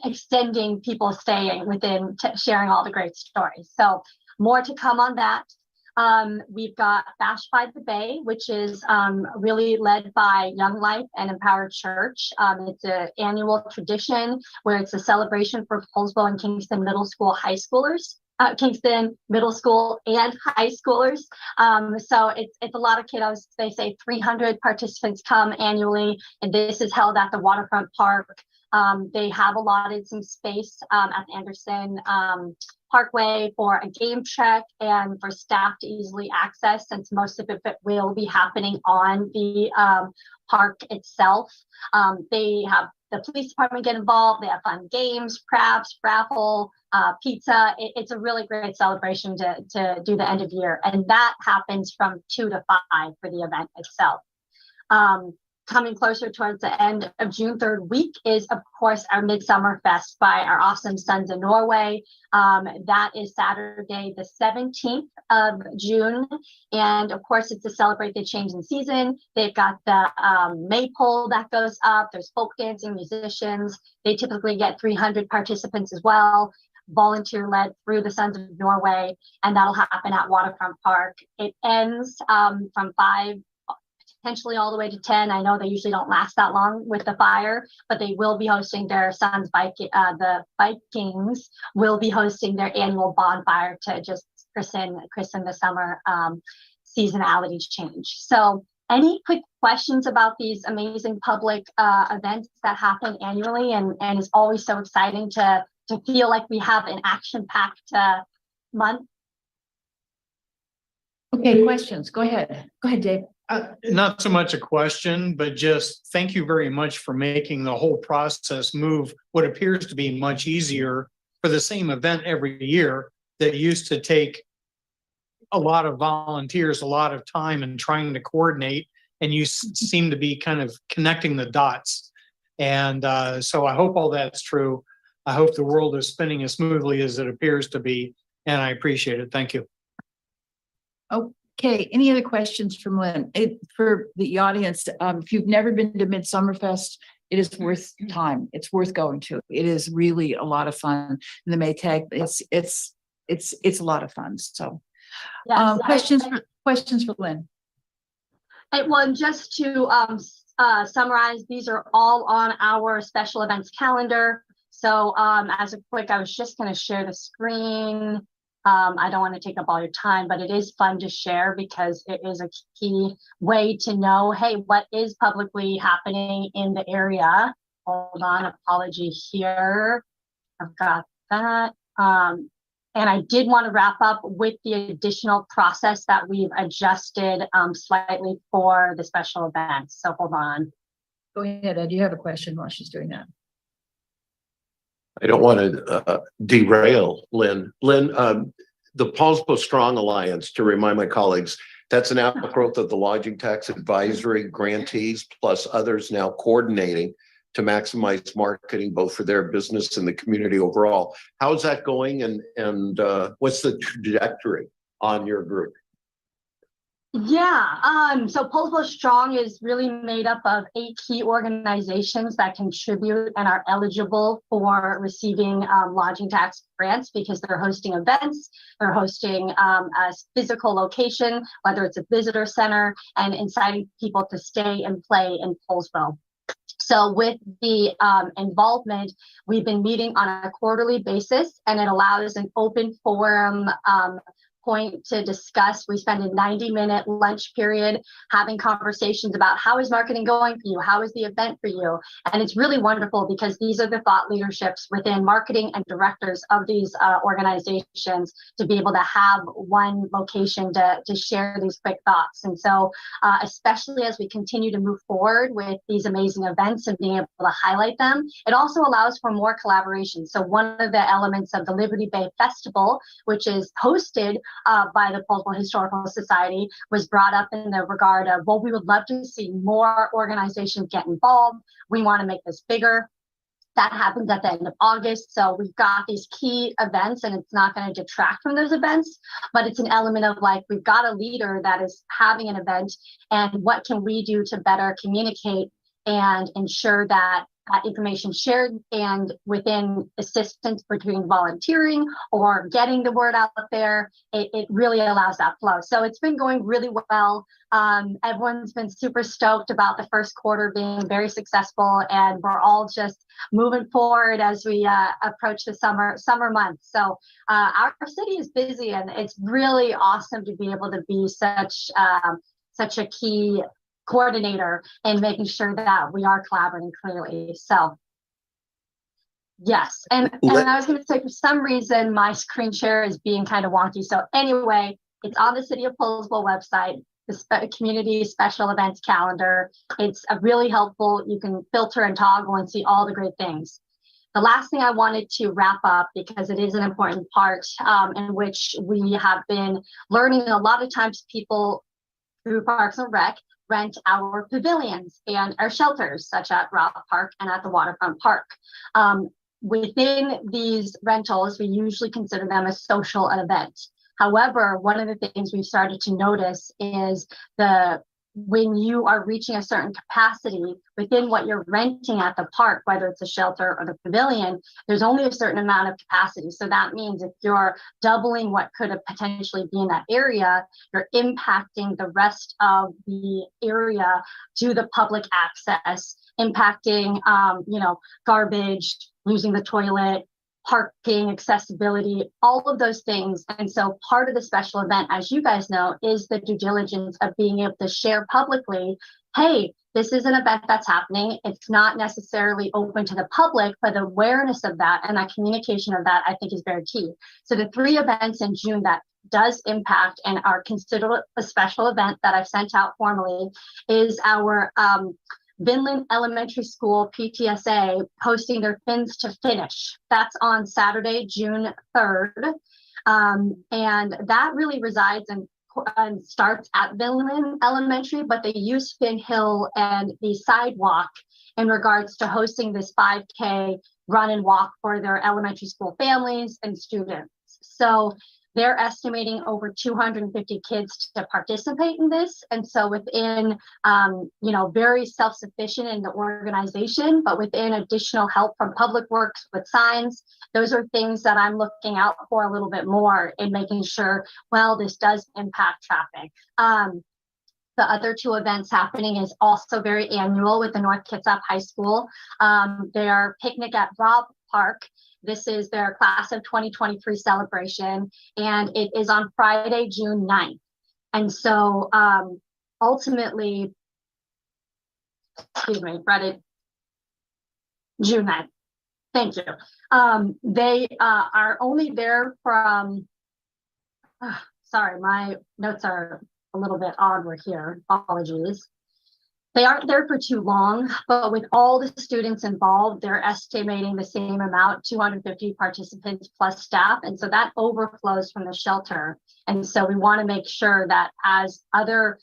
extending people staying within sharing all the great stories. So more to come on that. We've got Bash by the Bay, which is really led by Young Life and Empowered Church. It's an annual tradition where it's a celebration for Poulsbo and Kingston Middle School high schoolers. Kingston Middle School and high schoolers. So it's a lot of kiddos. They say 300 participants come annually, and this is held at the Waterfront Park. They have allotted some space at the Anderson Parkway for a game check and for staff to easily access, since most of it will be happening on the park itself. They have the police department get involved. They have fun games, crafts, raffle, pizza. It's a really great celebration to do the end of year. And that happens from 2 to 5 for the event itself. Coming closer towards the end of June, third week is, of course, our Midsummer Fest by our awesome sons in Norway. That is Saturday, the 17th of June. And of course, it's to celebrate the change in season. They've got the maypole that goes up. There's folk dancing, musicians. They typically get 300 participants as well, volunteer led through the Sons of Norway. And that'll happen at Waterfront Park. It ends from 5 potentially all the way to 10. I know they usually don't last that long with the fire, but they will be hosting their Sons the Vikings will be hosting their annual bonfire to just christen the summer seasonality change. So any quick questions about these amazing public events that happen annually and is always so exciting to feel like we have an action-packed month? Okay, questions. Go ahead. Go ahead, Dave. Not so much a question, but just thank you very much for making the whole process move what appears to be much easier for the same event every year that used to take a lot of volunteers, a lot of time and trying to coordinate, and you seem to be kind of connecting the dots. And so I hope all that's true. I hope the world is spinning as smoothly as it appears to be, and I appreciate it. Thank you. Okay, any other questions from Lynn? For the audience, if you've never been to Midsummerfest, it is worth time. It's worth going to. It is really a lot of fun. And the Maytag, it's a lot of fun. So, Yes, questions for Lynn? Well, just to summarize, these are all on our special events calendar. So as a quick, I was just going to share the screen. I don't want to take up all your time, but it is fun to share because it is a key way to know, hey, what is publicly happening in the area? Hold on, apology here. I've got that. And I did want to wrap up with the additional process that we've adjusted slightly for the special events. So hold on. Go ahead, Ed. You have a question while she's doing that. I don't want to derail Lynn. Lynn, the Poulsbo Strong Alliance, to remind my colleagues, that's an outgrowth of the Lodging Tax Advisory grantees, plus others now coordinating to maximize marketing both for their business and the community overall. How's that going, and what's the trajectory on your group? Yeah, so Poulsbo Strong is really made up of 8 key organizations that contribute and are eligible for receiving lodging tax grants because they're hosting events, they're hosting a physical location, whether it's a visitor center, and inciting people to stay and play in Poulsbo. So with the involvement, we've been meeting on a quarterly basis, and it allows an open forum point to discuss. We spend a 90-minute lunch period having conversations about how is marketing going for you? How is the event for you? And it's really wonderful because these are the thought leaderships within marketing and directors of these organizations to be able to have one location to share these quick thoughts. And so especially as we continue to move forward with these amazing events and being able to highlight them, it also allows for more collaboration. So one of the elements of the Liberty Bay Festival, which is hosted by the Poulsbo Historical Society, was brought up in the regard of, well, we would love to see more organizations get involved. We want to make this bigger. That happens at the end of August. So we've got these key events, and it's not going to detract from those events, but it's an element of like, we've got a leader that is having an event, and what can we do to better communicate and ensure that information shared, and within assistance between volunteering or getting the word out there, it really allows that flow. So it's been going really well. Everyone's been super stoked about the first quarter being very successful, and we're all just moving forward as we approach the summer months. So our city is busy, and it's really awesome to be able to be such a key coordinator and making sure that we are collaborating clearly. So yes, and I was going to say, for some reason my screen share is being kind of wonky. So anyway, it's on the City of Poulsbo website, the community special events calendar. It's really helpful. You can filter and toggle and see all the great things. The last thing I wanted to wrap up, because it is an important part in which we have been learning, a lot of times people through Parks and Rec rent our pavilions and our shelters, such at Rock Park and at the Waterfront Park. Within these rentals, we usually consider them a social event. However, one of the things we've started to notice is when you are reaching a certain capacity within what you're renting at the park, whether it's a shelter or the pavilion, there's only a certain amount of capacity. So that means if you're doubling what could have potentially be in that area, you're impacting the rest of the area to the public access, impacting, garbage, using the toilet, parking, accessibility, all of those things. And so part of the special event, as you guys know, is the due diligence of being able to share publicly, hey, this is an event that's happening. It's not necessarily open to the public, but the awareness of that and that communication of that, I think, is very key. So the 3 events in June that does impact and are considered a special event that I've sent out formally is our Vinland Elementary School PTSA hosting their Fins to Finish. That's on Saturday, June 3rd. And that really resides and starts at Vinland Elementary, but they use Finn Hill and the sidewalk in regards to hosting this 5K run and walk for their elementary school families and students. So they're estimating over 250 kids to participate in this. And so within, very self-sufficient in the organization, but within additional help from Public Works with signs, those are things that I'm looking out for a little bit more in making sure, well, this does impact traffic. The other 2 events happening is also very annual with the North Kitsap High School. Their picnic at Robb Park. This is their class of 2023 celebration, and it is on Friday, June 9th. And so ultimately, Friday, June 9th. Thank you. They are only there from, sorry, my notes are a little bit odd here. Apologies. They aren't there for too long, but with all the students involved, they're estimating the same amount, 250 participants plus staff. And so that overflows from the shelter. And so we want to make sure that as other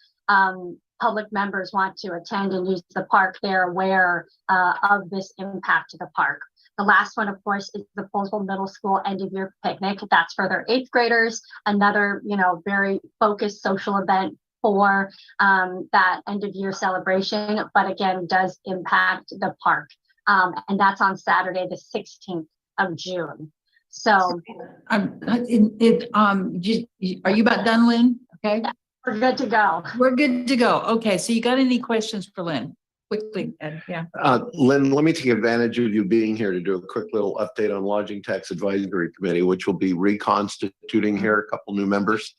public members want to attend and use the park, they're aware of this impact to the park. The last one, of course, is the Poulsbo Middle School end of year picnic. That's for their 8th graders, another, very focused social event for that end of year celebration, but again, does impact the park. And that's on Saturday, the 16th of June. So are you about done, Lynn? Okay. we're good to go. We're good to go. Okay. So you got any questions for Lynn? quickly, Ed, yeah. Lynn, let me take advantage of you being here to do a quick little update on Lodging Tax Advisory Committee, which will be reconstituting here, a couple new members.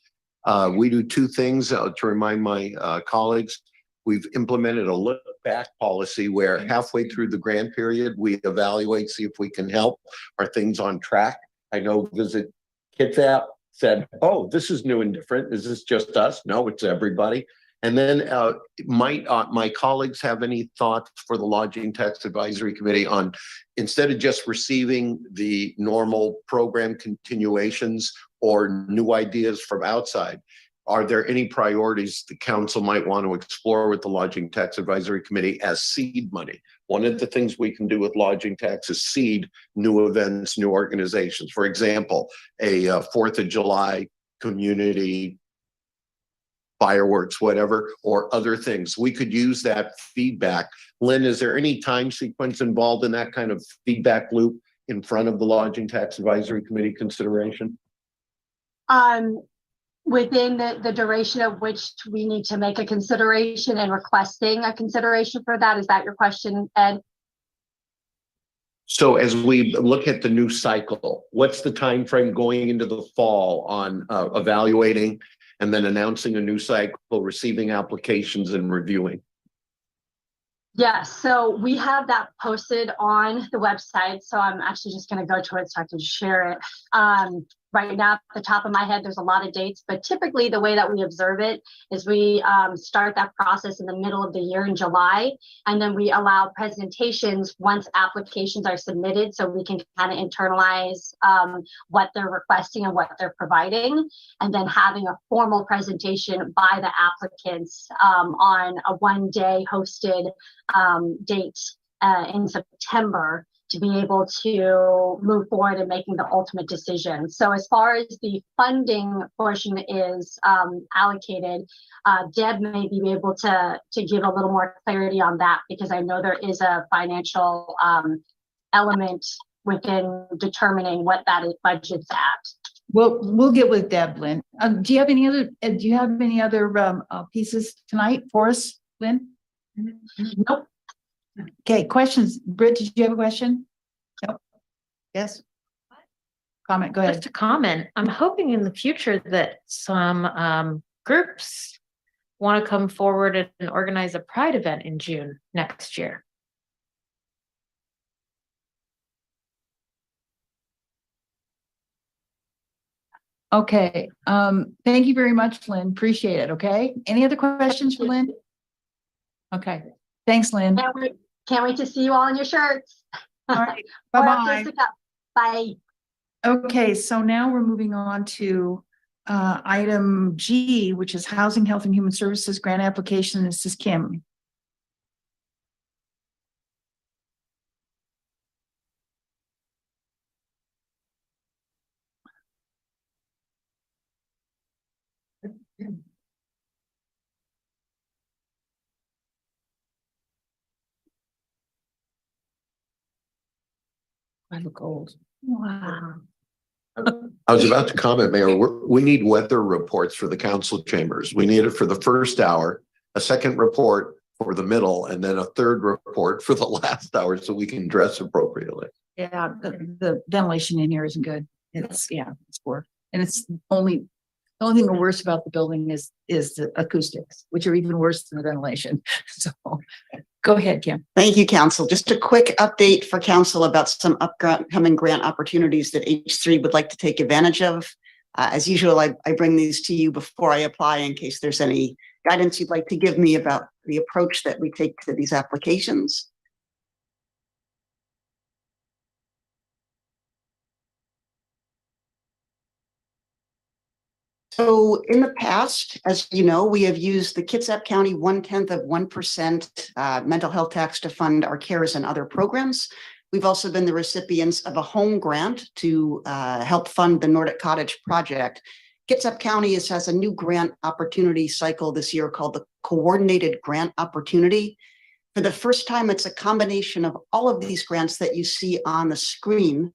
We do two things to remind my colleagues. We've implemented a look back policy where halfway through the grant period, we evaluate, see if we can help. Are things on track? I know Visit Kids app said, oh, this is new and different. Is this just us? No, it's everybody. And then might my colleagues have any thoughts for the Lodging Tax Advisory Committee on, instead of just receiving the normal program continuations or new ideas from outside, are there any priorities the council might want to explore with the Lodging Tax Advisory Committee as seed money? One of the things we can do with lodging tax is seed new events, new organizations. For example, a 4th of July community fireworks, whatever, or other things. We could use that feedback. Lynn, is there any time sequence involved in that kind of feedback loop in front of the Lodging Tax Advisory Committee consideration? Within the duration of which we need to make a consideration and requesting a consideration for that, is that your question, Ed? So as we look at the new cycle, what's the time frame going into the fall on evaluating and then announcing a new cycle, receiving applications and reviewing? Yes, so we have that posted on the website. So I'm actually just going to go to it so I can share it. Right now, at the top of my head, there's a lot of dates, but typically the way that we observe it is we start that process in the middle of the year in July, and then we allow presentations once applications are submitted, so we can kind of internalize what they're requesting and what they're providing, and then having a formal presentation by the applicants on a one-day hosted date in September, to be able to move forward in making the ultimate decision. So as far as the funding portion is allocated, Deb may be able to give a little more clarity on that, because I know there is a financial element within determining what that budget's at. Well, we'll get with Deb, Lynn. Do you have any other pieces tonight for us, Lynn? Nope. Okay, questions. Britt, did you have a question? Nope. Yes? Comment, go ahead. Just a comment. I'm hoping in the future that some groups want to come forward and organize a Pride event in June next year. Okay, thank you very much, Lynn. Appreciate it. Okay. Any other questions for Lynn? Okay. Thanks, Lynn. Can't wait to see you all in your shirts. All right. More Bye-bye. updates to come. Bye. Okay, so now we're moving on to item G, which is Housing, Health and Human Services Grant Application. This is Kim. I look old. Wow. I was about to comment, Mayor, we need weather reports for the council chambers. We need it for the first hour, a second report for the middle, and then a third report for the last hour, so we can dress appropriately. Yeah, the ventilation in here isn't good. It's poor. And it's the only thing worse about the building is the acoustics, which are even worse than the ventilation. So go ahead, Kim. Thank you, Council. Just a quick update for Council about some upcoming grant opportunities that H3 would like to take advantage of. As usual, I bring these to you before I apply in case there's any guidance you'd like to give me about the approach that we take to these applications. So in the past, as you know, we have used the Kitsap County 0.1% mental health tax to fund our CARES and other programs. We've also been the recipients of a home grant to help fund the Nordic Cottage project. Kitsap County has a new grant opportunity cycle this year called the Coordinated Grant Opportunity. For the first time, it's a combination of all of these grants that you see on the screen,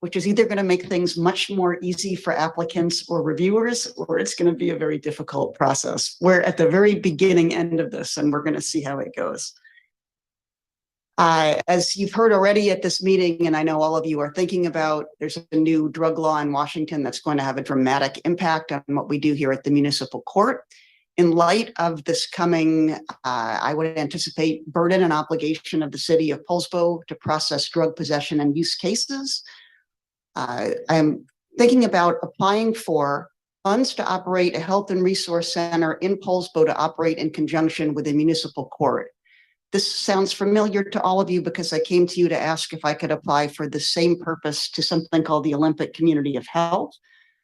which is either going to make things much more easy for applicants or reviewers, or it's going to be a very difficult process. We're at the very beginning end of this, and we're going to see how it goes. As you've heard already at this meeting, and I know all of you are thinking about, there's a new drug law in Washington that's going to have a dramatic impact on what we do here at the municipal court. In light of this coming, I would anticipate burden and obligation of the city of Poulsbo to process drug possession and use cases. I'm thinking about applying for funds to operate a health and resource center in Poulsbo to operate in conjunction with the municipal court. This sounds familiar to all of you because I came to you to ask if I could apply for the same purpose to something called the Olympic Community of Health.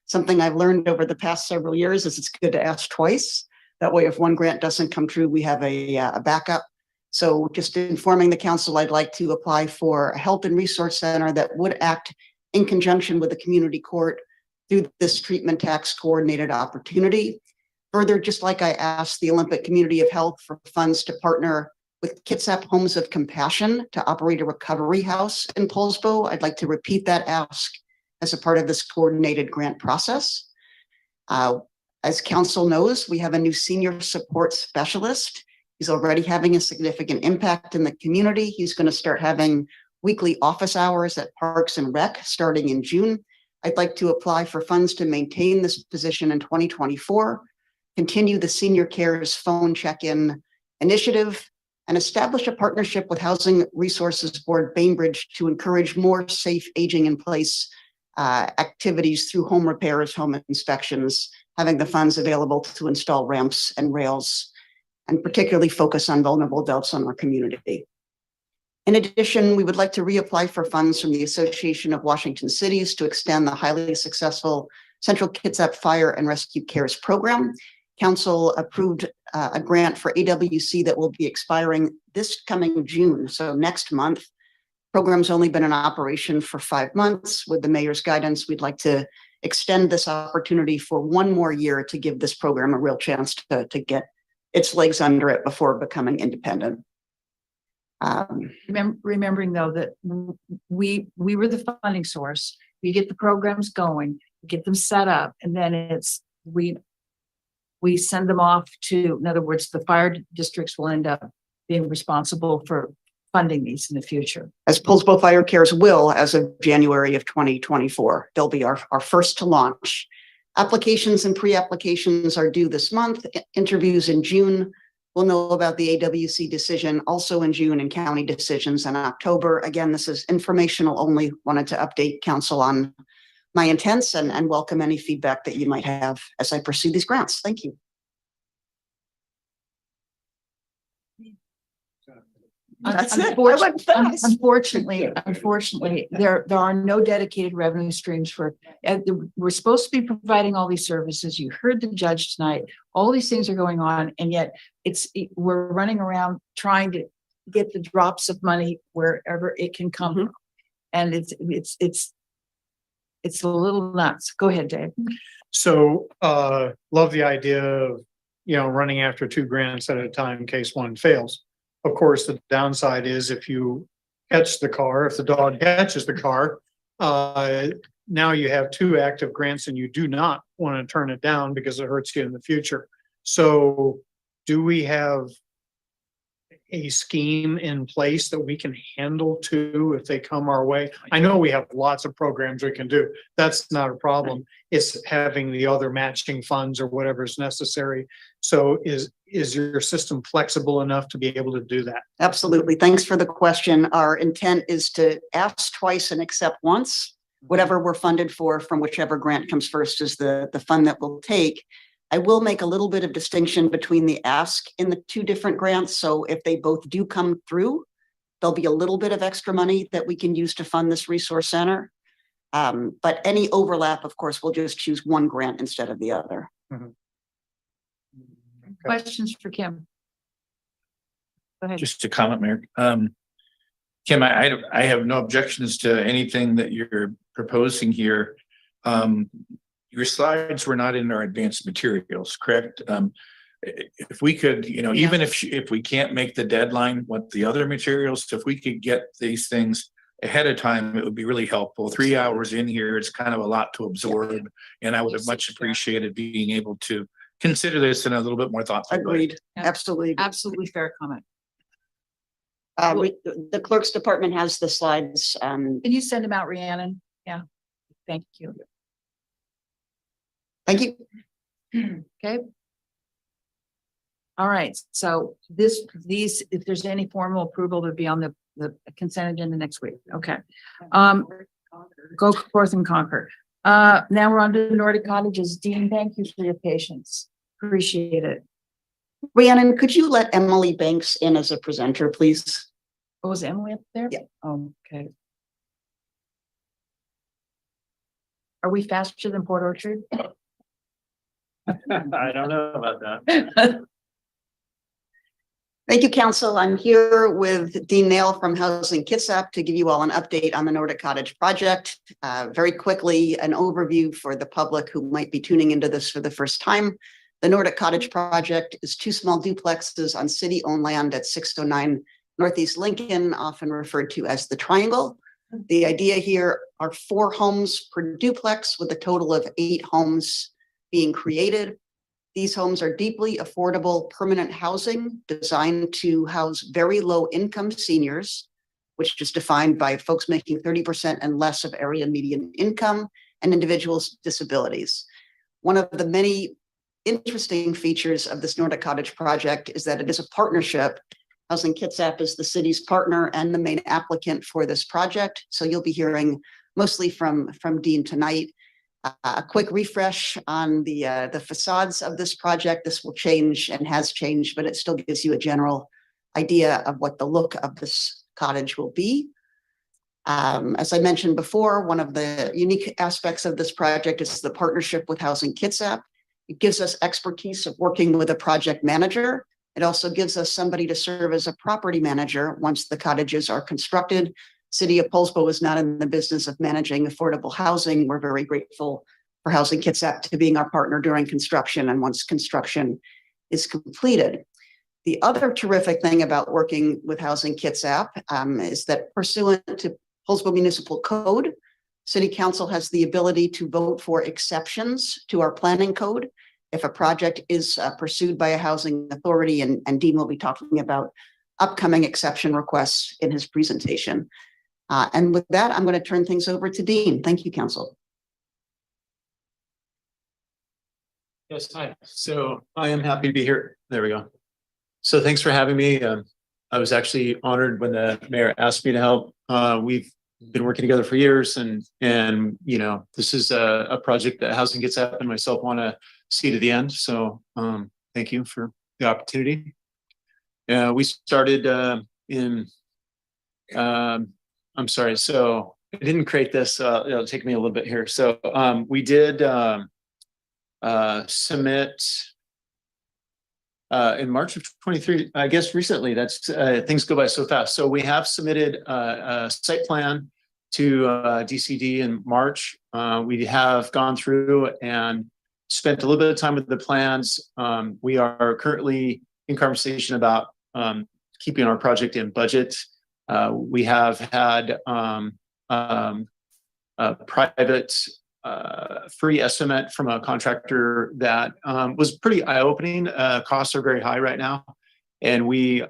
Something I've learned over the past several years is it's good to ask twice. That way, if one grant doesn't come true, we have a backup. So just informing the council, I'd like to apply for a health and resource center that would act in conjunction with the community court through this treatment tax coordinated opportunity. Further, just like I asked the Olympic Community of Health for funds to partner with Kitsap Homes of Compassion to operate a recovery house in Poulsbo, I'd like to repeat that ask as a part of this coordinated grant process. As council knows, we have a new senior support specialist. He's already having a significant impact in the community. He's going to start having weekly office hours at Parks and Rec starting in June. I'd like to apply for funds to maintain this position in 2024, continue the Senior Cares phone check-in initiative, and establish a partnership with Housing Resources Board Bainbridge to encourage more safe aging in place activities through home repairs, home inspections, having the funds available to install ramps and rails, and particularly focus on vulnerable adults in our community. In addition, we would like to reapply for funds from the Association of Washington Cities to extend the highly successful Central Kitsap Fire and Rescue Cares program. Council approved a grant for AWC that will be expiring this coming June, so next month. Program's only been in operation for 5 months. With the mayor's guidance, we'd like to extend this opportunity for 1 more year to give this program a real chance to get its legs under it before becoming independent. Remembering though that we were the funding source. We get the programs going, get them set up, and then we send them off to, in other words, the fire districts will end up being responsible for funding these in the future. As Poulsbo Fire Cares will, as of January of 2024, they'll be our first to launch. Applications and pre-applications are due this month, interviews in June. We'll know about the AWC decision also in June and county decisions in October. Again, this is informational only. Wanted to update council on my intents and welcome any feedback that you might have as I pursue these grants. Thank you. That's it. I went fast. Unfortunately, there are no dedicated revenue streams for, we're supposed to be providing all these services. You heard the judge tonight, all these things are going on, and yet we're running around trying to get the drops of money wherever it can come from. And it's a little nuts. Go ahead, Dave. So, love the idea of, running after 2 grants at a time in case one fails. Of course, the downside is if you catch the car, if the dog catches the car, now you have 2 active grants and you do not want to turn it down because it hurts you in the future. So do we have a scheme in place that we can handle 2 if they come our way? I know we have lots of programs we can do. That's not a problem. It's having the other matching funds or whatever is necessary. So is your system flexible enough to be able to do that? Absolutely. Thanks for the question. Our intent is to ask twice and accept once. Whatever we're funded for from whichever grant comes first is the fund that we'll take. I will make a little bit of distinction between the ask in the 2 different grants. So if they both do come through, there'll be a little bit of extra money that we can use to fund this resource center. But any overlap, of course, we'll just choose one grant instead of the other. Questions for Kim? Go ahead. Just a comment, Mayor. Kim, I have no objections to anything that you're proposing here. Your slides were not in our advanced materials, correct? If we could, even if we can't make the deadline, what the other materials, if we could get these things ahead of time, it would be really helpful. 3 hours in here, it's kind of a lot to absorb. And I would have much appreciated being able to consider this in a little bit more thoughtful way. Agreed. Absolutely. Absolutely fair comment. The clerk's department has the slides. Can you send them out, Rhiannon? Yeah, thank you. Thank you. Okay. All right, so these, if there's any formal approval, would be on the consent agenda next week. Okay. Go forth and conquer. Now we're on to Nordic Cottages. Dean, thank you for your patience. Appreciate it. Rhiannon, could you let Emily Banks in as a presenter, please? Oh, was Emily up there? Yeah. Okay. Are we faster than Port Orchard? I don't know about that. Thank you, Council. I'm here with Dean Nail from Housing Kitsap to give you all an update on the Nordic Cottage project. Very quickly, an overview for the public who might be tuning into this for the first time. The Nordic Cottage project is 2 small duplexes on city-owned land at 609 Northeast Lincoln, often referred to as the Triangle. The idea here are 4 homes per duplex with a total of 8 homes being created. These homes are deeply affordable permanent housing designed to house very low income seniors, which is defined by folks making 30% and less of area median income, and individuals with disabilities. One of the many interesting features of this Nordic Cottage project is that it is a partnership. Housing Kitsap is the city's partner and the main applicant for this project. So you'll be hearing mostly from Dean tonight. A quick refresh on the facades of this project. This will change and has changed, but it still gives you a general idea of what the look of this cottage will be. As I mentioned before, one of the unique aspects of this project is the partnership with Housing Kitsap. It gives us expertise of working with a project manager. It also gives us somebody to serve as a property manager once the cottages are constructed. City of Poulsbo is not in the business of managing affordable housing. We're very grateful for Housing Kitsap to being our partner during construction and once construction is completed. The other terrific thing about working with Housing Kitsap is that pursuant to Poulsbo Municipal Code, City Council has the ability to vote for exceptions to our planning code if a project is pursued by a housing authority, and Dean will be talking about upcoming exception requests in his presentation. And with that, I'm going to turn things over to Dean. Thank you, Council. Yes, hi. So I am happy to be here. There we go. So thanks for having me. I was actually honored when the mayor asked me to help. We've been working together for years, and you know, this is a project that Housing Kitsap and myself want to see to the end. So thank you for the opportunity. We started I'm sorry, so I didn't create this. It'll take me a little bit here. So we did submit in March of 23, I guess recently. That's things go by so fast. So we have submitted a site plan to DCD in March. We have gone through and spent a little bit of time with the plans. We are currently in conversation about keeping our project in budget. We have had a private free estimate from a contractor that was pretty eye-opening. Costs are very high right now. And we,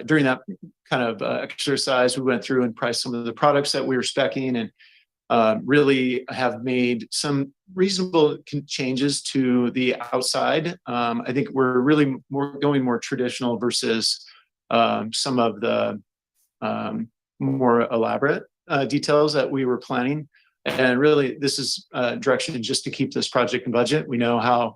during that kind of exercise, we went through and priced some of the products that we were speccing, and really have made some reasonable changes to the outside. I think we're really going more traditional versus some of the more elaborate details that we were planning. And really, this is direction just to keep this project in budget. We know how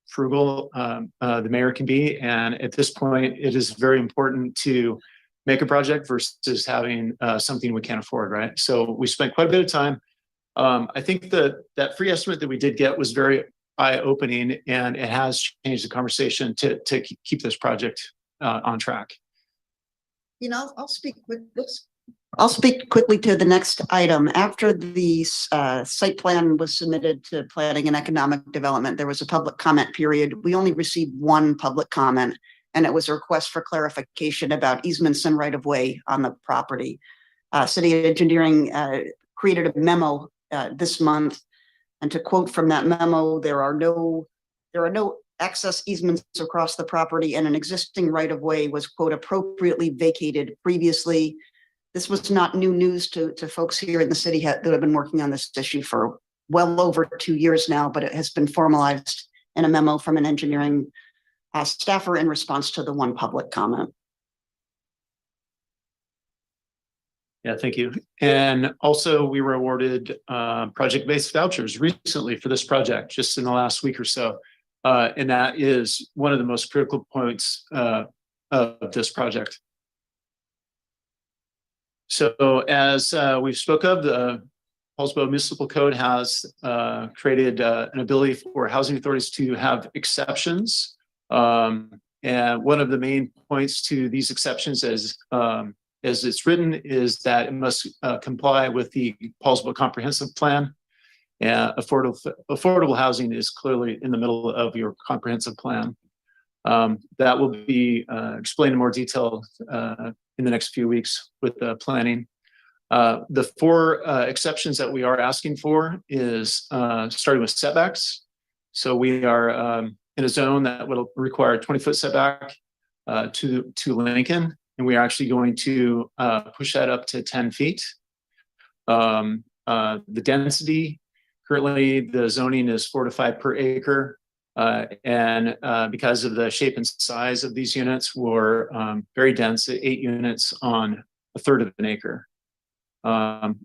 frugal the mayor can be. And at this point, it is very important to make a project versus having something we can't afford, right? So we spent quite a bit of time. I think that free estimate that we did get was very eye-opening, and it has changed the conversation to keep this project on track. You know, I'll speak quickly to the next item. After the site plan was submitted to Planning and Economic Development, there was a public comment period. We only received one public comment, and it was a request for clarification about easements and right-of-way on the property. City Engineering created a memo this month, and to quote from that memo, there are no access easements across the property and an existing right of way was quote appropriately vacated previously. This was not new news to folks here in the city that have been working on this issue for well over 2 years now, but it has been formalized in a memo from an engineering staffer in response to the one public comment. Yeah, thank you. And also we were awarded project-based vouchers recently for this project, just in the last week or so. And that is one of the most critical points of this project. So as we've spoke of, the Poulsbo Municipal Code has created an ability for housing authorities to have exceptions. And one of the main points to these exceptions as it's written is that it must comply with the Poulsbo Comprehensive Plan. Affordable housing is clearly in the middle of your comprehensive plan. That will be explained in more detail in the next few weeks with the planning. The 4 exceptions that we are asking for is starting with setbacks. So we are in a zone that will require a 20-foot setback to Lincoln, and we are actually going to push that up to 10 feet. The density, currently the zoning is 4 to 5 per acre. And because of the shape and size of these units, we're very dense at 8 units on a third of an acre.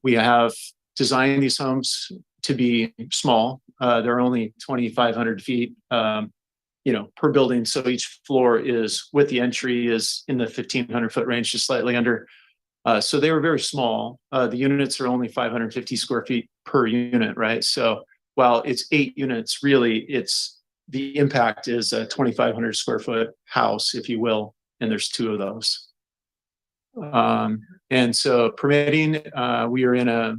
We have designed these homes to be small. They're only 2,500 feet, per building. So each floor is, with the entry, is in the 1,500 foot range, just slightly under. So they were very small. The units are only 550 square feet per unit, right? So while it's 8 units, really, the impact is a 2,500 square foot house, if you will, and there's 2 of those. And so permitting, we are in a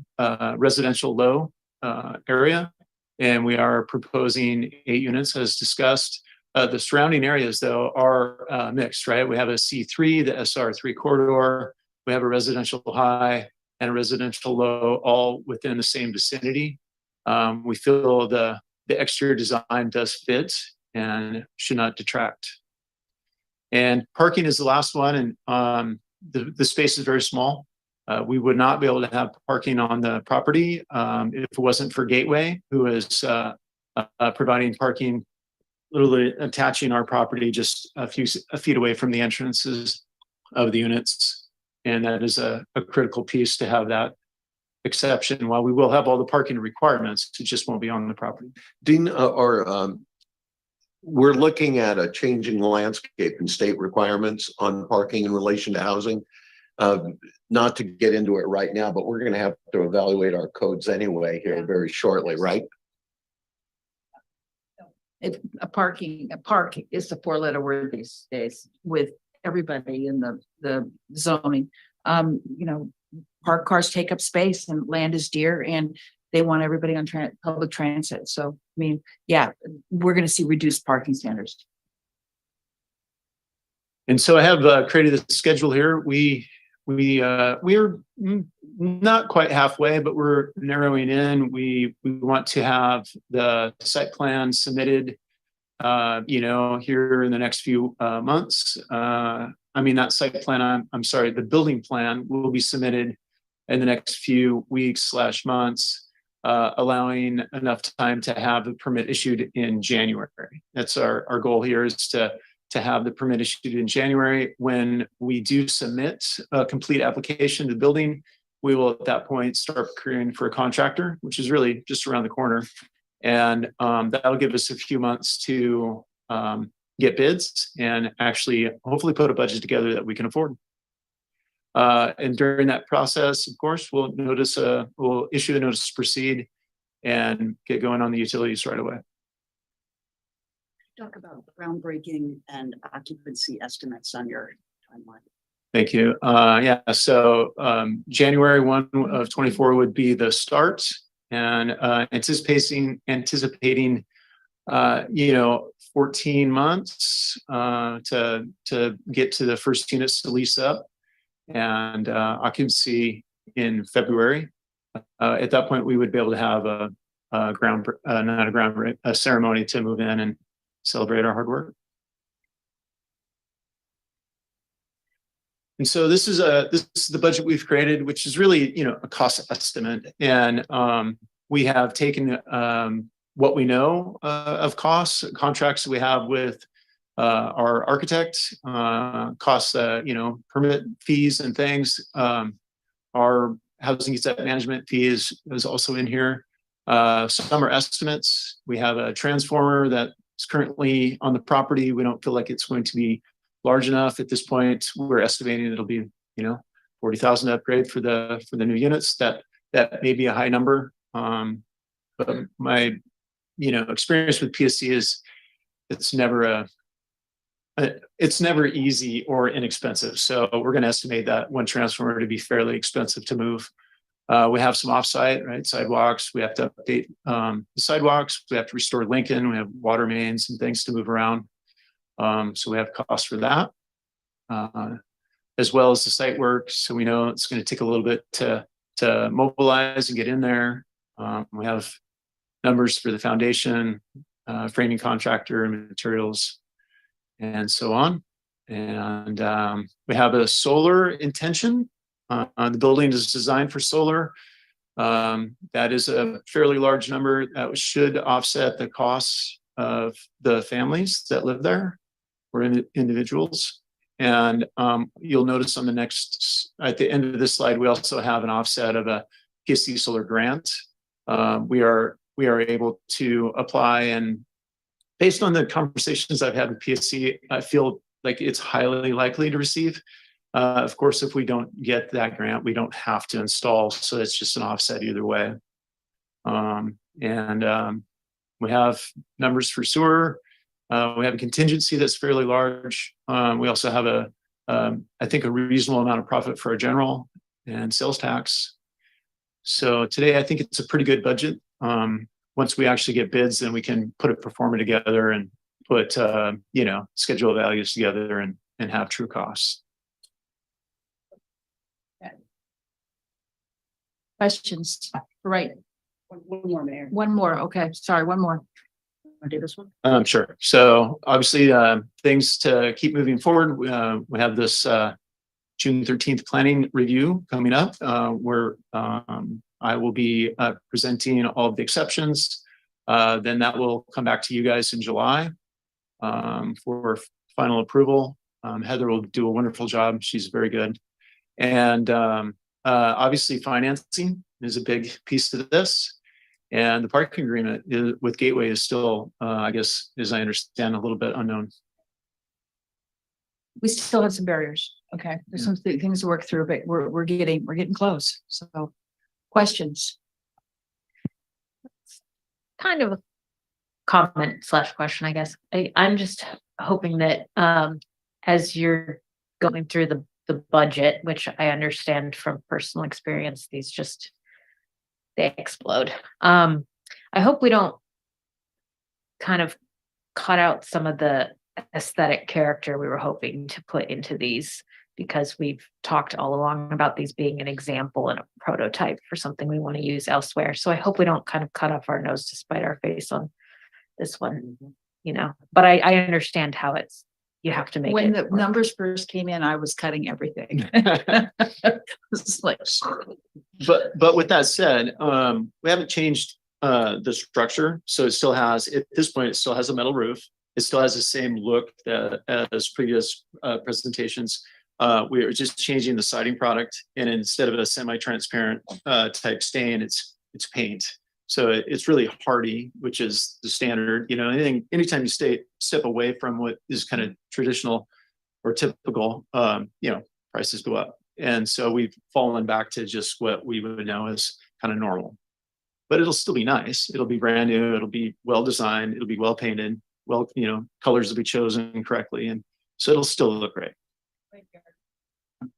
residential low area, and we are proposing 8 units as discussed. The surrounding areas, though, are mixed, right? We have a C3, the SR3 corridor. We have a residential high and a residential low, all within the same vicinity. We feel the exterior design does fit and should not detract. And parking is the last one, and the space is very small. We would not be able to have parking on the property if it wasn't for Gateway, who is providing parking, literally attaching our property just a few feet away from the entrances of the units. And that is a critical piece to have that exception. While we will have all the parking requirements, it just won't be on the property. Dean, we're looking at a changing landscape and state requirements on parking in relation to housing. Not to get into it right now, but we're going to have to evaluate our codes anyway here very shortly, right? A park is the 4-letter word these days with everybody in the zoning. Park cars take up space and land is dear, and they want everybody on public transit. So, I mean, yeah, we're going to see reduced parking standards. And so I have created a schedule here. We're not quite halfway, but we're narrowing in. We want to have the site plan submitted, here in the next few months. That site plan, I'm sorry, the building plan will be submitted in the next few weeks / months, allowing enough time to have the permit issued in January. That's our goal here, is to have the permit issued in January. When we do submit a complete application to the building, we will at that point start procuring for a contractor, which is really just around the corner. And that'll give us a few months to get bids and actually hopefully put a budget together that we can afford. And during that process, of course, we'll issue a notice to proceed and get going on the utilities right away. Talk about groundbreaking and occupancy estimates on your timeline. Thank you. So January 1 of 24 would be the start, and anticipating 14 months to get to the first units to lease up, and occupancy in February. At that point, we would be able to have a ceremony to move in and celebrate our hard work. And so this is the budget we've created, which is really, a cost estimate. And we have taken what we know of costs, contracts that we have with our architect, costs, permit fees and things. Our housing asset management fee is also in here. Some are estimates. We have a transformer that's currently on the property. We don't feel like it's going to be large enough at this point. We're estimating it'll be, 40,000 upgrade for the new units. That may be a high number. But my, experience with PSC is it's never easy or inexpensive. So we're going to estimate that one transformer to be fairly expensive to move. We have some offsite, right? Sidewalks. We have to update the sidewalks. We have to restore Lincoln. We have water mains and things to move around. So we have costs for that, as well as the site work. So we know it's going to take a little bit to mobilize and get in there. We have numbers for the foundation, framing contractor and materials, and so on. And we have a solar intention. The building is designed for solar. That is a fairly large number that should offset the costs of the families that live there or individuals. And you'll notice on the next, at the end of this slide, we also have an offset of a PSC solar grant. We are able to apply, and based on the conversations I've had with PSC, I feel like it's highly likely to receive. Of course, if we don't get that grant, we don't have to install. So it's just an offset either way. We have numbers for sewer. We have a contingency that's fairly large. We also have I think a reasonable amount of profit for our general and sales tax. So today, I think it's a pretty good budget. Once we actually get bids, then we can put a pro forma together and put, schedule of values together and have true costs. Questions? Right. One more, Mayor. One more. Okay. Sorry. One more. Want to do this one? Sure. So obviously, things to keep moving forward. We have this June 13th planning review coming up, where I will be presenting all of the exceptions. Then that will come back to you guys in July for final approval. Heather will do a wonderful job. She's very good. And obviously, financing is a big piece to this. And the parking agreement with Gateway is still, I guess, as I understand, a little bit unknown. We still have some barriers. Okay. There's some things to work through, but we're getting close. So questions? Kind of a comment / question, I guess. I'm just hoping that as you're going through the budget, which I understand from personal experience, they explode. I hope we don't kind of cut out some of the aesthetic character we were hoping to put into these, because we've talked all along about these being an example and a prototype for something we want to use elsewhere. So I hope we don't kind of cut off our nose to spite our face on this one, but I understand how you have to make When it the work. numbers first came in, I was cutting everything. It's like, But with that said, we haven't changed the structure. So it still has, at this point, it still has a metal roof. It still has the same look as previous presentations. We are just changing the siding product, and instead of a semi-transparent type stain, it's paint. So it's really hardy, which is the standard. Anytime you step away from what is kind of traditional or typical, prices go up. And so we've fallen back to just what we would know as kind of normal. But it'll still be nice. It'll be brand new. It'll be well designed. It'll be well painted. Colors will be chosen correctly, and so it'll still look great.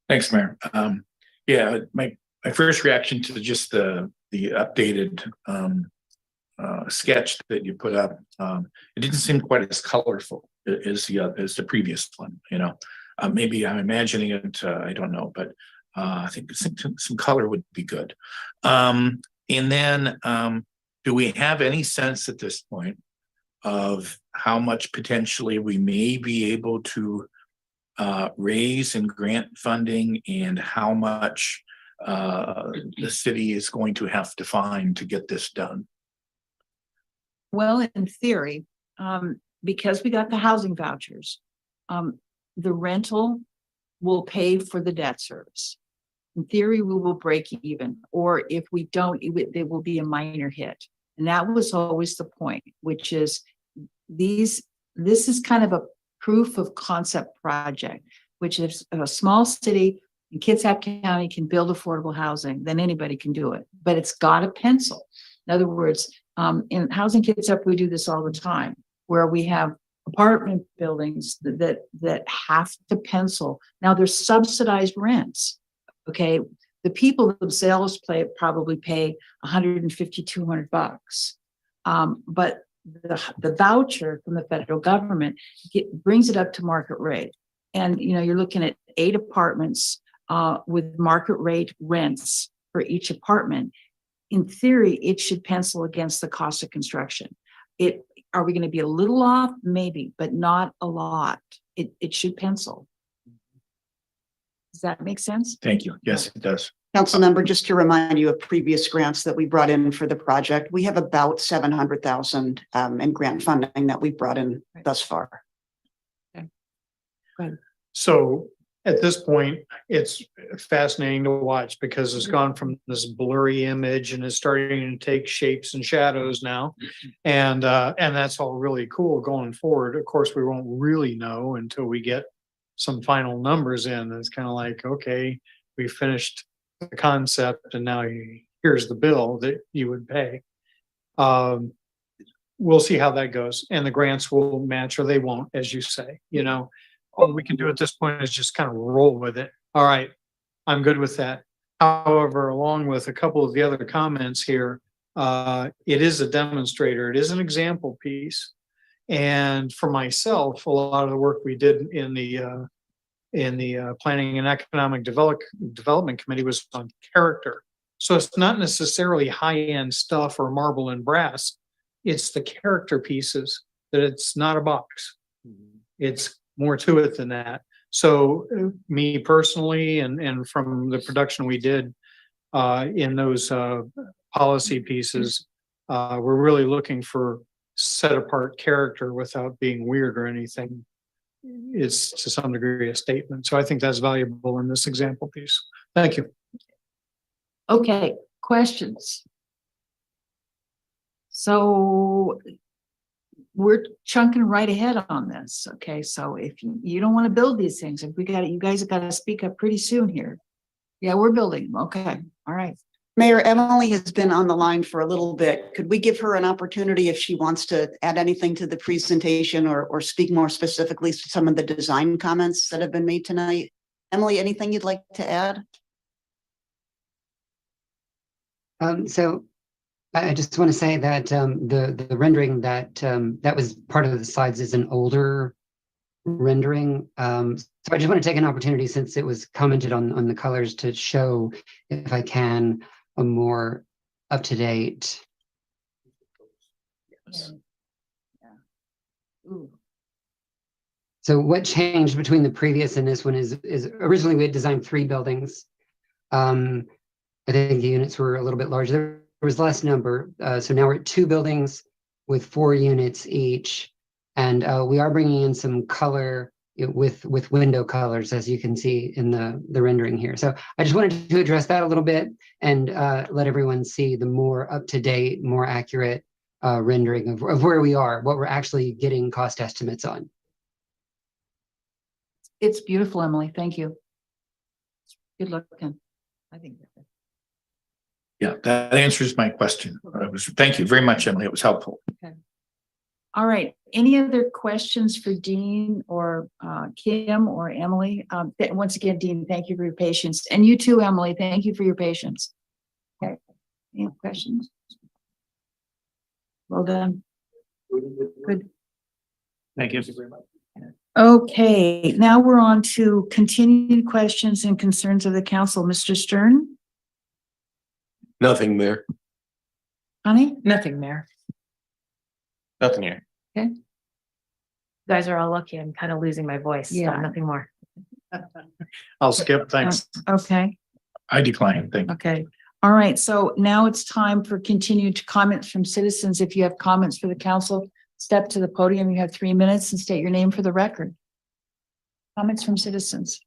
Thanks, Mayor. My first reaction to just the updated sketch that you put up, it didn't seem quite as colorful as the previous one. Maybe I'm imagining it. I don't know, but I think some color would be good. And then, do we have any sense at this point of how much potentially we may be able to raise in grant funding and how much the city is going to have to find to get this done? Well, in theory, because we got the housing vouchers, the rental will pay for the debt service. In theory, we will break even, or if we don't, there will be a minor hit. And that was always the point, which is this is kind of a proof of concept project, which is if a small city in Kitsap County can build affordable housing, then anybody can do it, but it's got to pencil. In other words, in Housing Kitsap, we do this all the time, where we have apartment buildings that have to pencil. Now there's subsidized rents. Okay. The people themselves probably pay $150, $200. But the voucher from the federal government brings it up to market rate. And, you're looking at 8 apartments with market rate rents for each apartment. In theory, it should pencil against the cost of construction. Are we going to be a little off? Maybe, but not a lot. It should pencil. Does that make sense? Thank you. Yes, it does. Councilmember, just to remind you of previous grants that we brought in for the project, we have about 700,000 in grant funding that we've brought in thus far. So at this point, it's fascinating to watch because it's gone from this blurry image and is starting to take shapes and shadows now. And that's all really cool going forward. Of course, we won't really know until we get some final numbers in. It's kind of like, okay, we finished the concept and now here's the bill that you would pay. We'll see how that goes, and the grants will match or they won't, as you say. All we can do at this point is just kind of roll with it. All right, I'm good with that. However, along with a couple of the other comments here, it is a demonstrator. It is an example piece. And for myself, a lot of the work we did in the Planning and Economic Development Committee was on character. So it's not necessarily high-end stuff or marble and brass. It's the character pieces that it's not a box. It's more to it than that. So me personally, and from the production we did in those policy pieces, we're really looking for set apart character without being weird or anything. It's to some degree a statement. So I think that's valuable in this example piece. Thank you. Okay, questions? So we're chunking right ahead on this. Okay, so if you don't want to build these things, if you guys have got to speak up pretty soon here. Yeah, we're building them. Okay, all right. Mayor, Emily has been on the line for a little bit. Could we give her an opportunity if she wants to add anything to the presentation or speak more specifically to some of the design comments that have been made tonight? Emily, anything you'd like to add? So I just want to say that the rendering that was part of the slides is an older rendering. So I just want to take an opportunity, since it was commented on the colors, to show, if I can, a more up-to-date. So what changed between the previous and this one is originally we had designed 3 buildings. I think the units were a little bit larger. There was less number. So now we're at 2 buildings with 4 units each. And we are bringing in some color with window colors, as you can see in the rendering here. So I just wanted to address that a little bit and let everyone see the more up-to-date, more accurate rendering of where we are, what we're actually getting cost estimates on. It's beautiful, Emily. Thank you. Good looking. I think. Yeah, that answers my question. Thank you very much, Emily. It was helpful. Okay. All right. Any other questions for Dean or Kim or Emily? Once again, Dean, thank you for your patience. And you too, Emily. Thank you for your patience. Okay. Any questions? Well done. Good. Thank you. Okay, now we're on to continued questions and concerns of the council. Mr. Stern? Nothing, Mayor. Honey? Nothing, Mayor. Nothing here. You guys are all lucky. I'm kind of losing my voice. Yeah. Nothing more. I'll skip, thanks. Okay, I decline, thank you. okay. All right, so now it's time for continued comments from citizens. If you have comments for the council, step to the podium. You have 3 minutes and state your name for the record. Comments from citizens.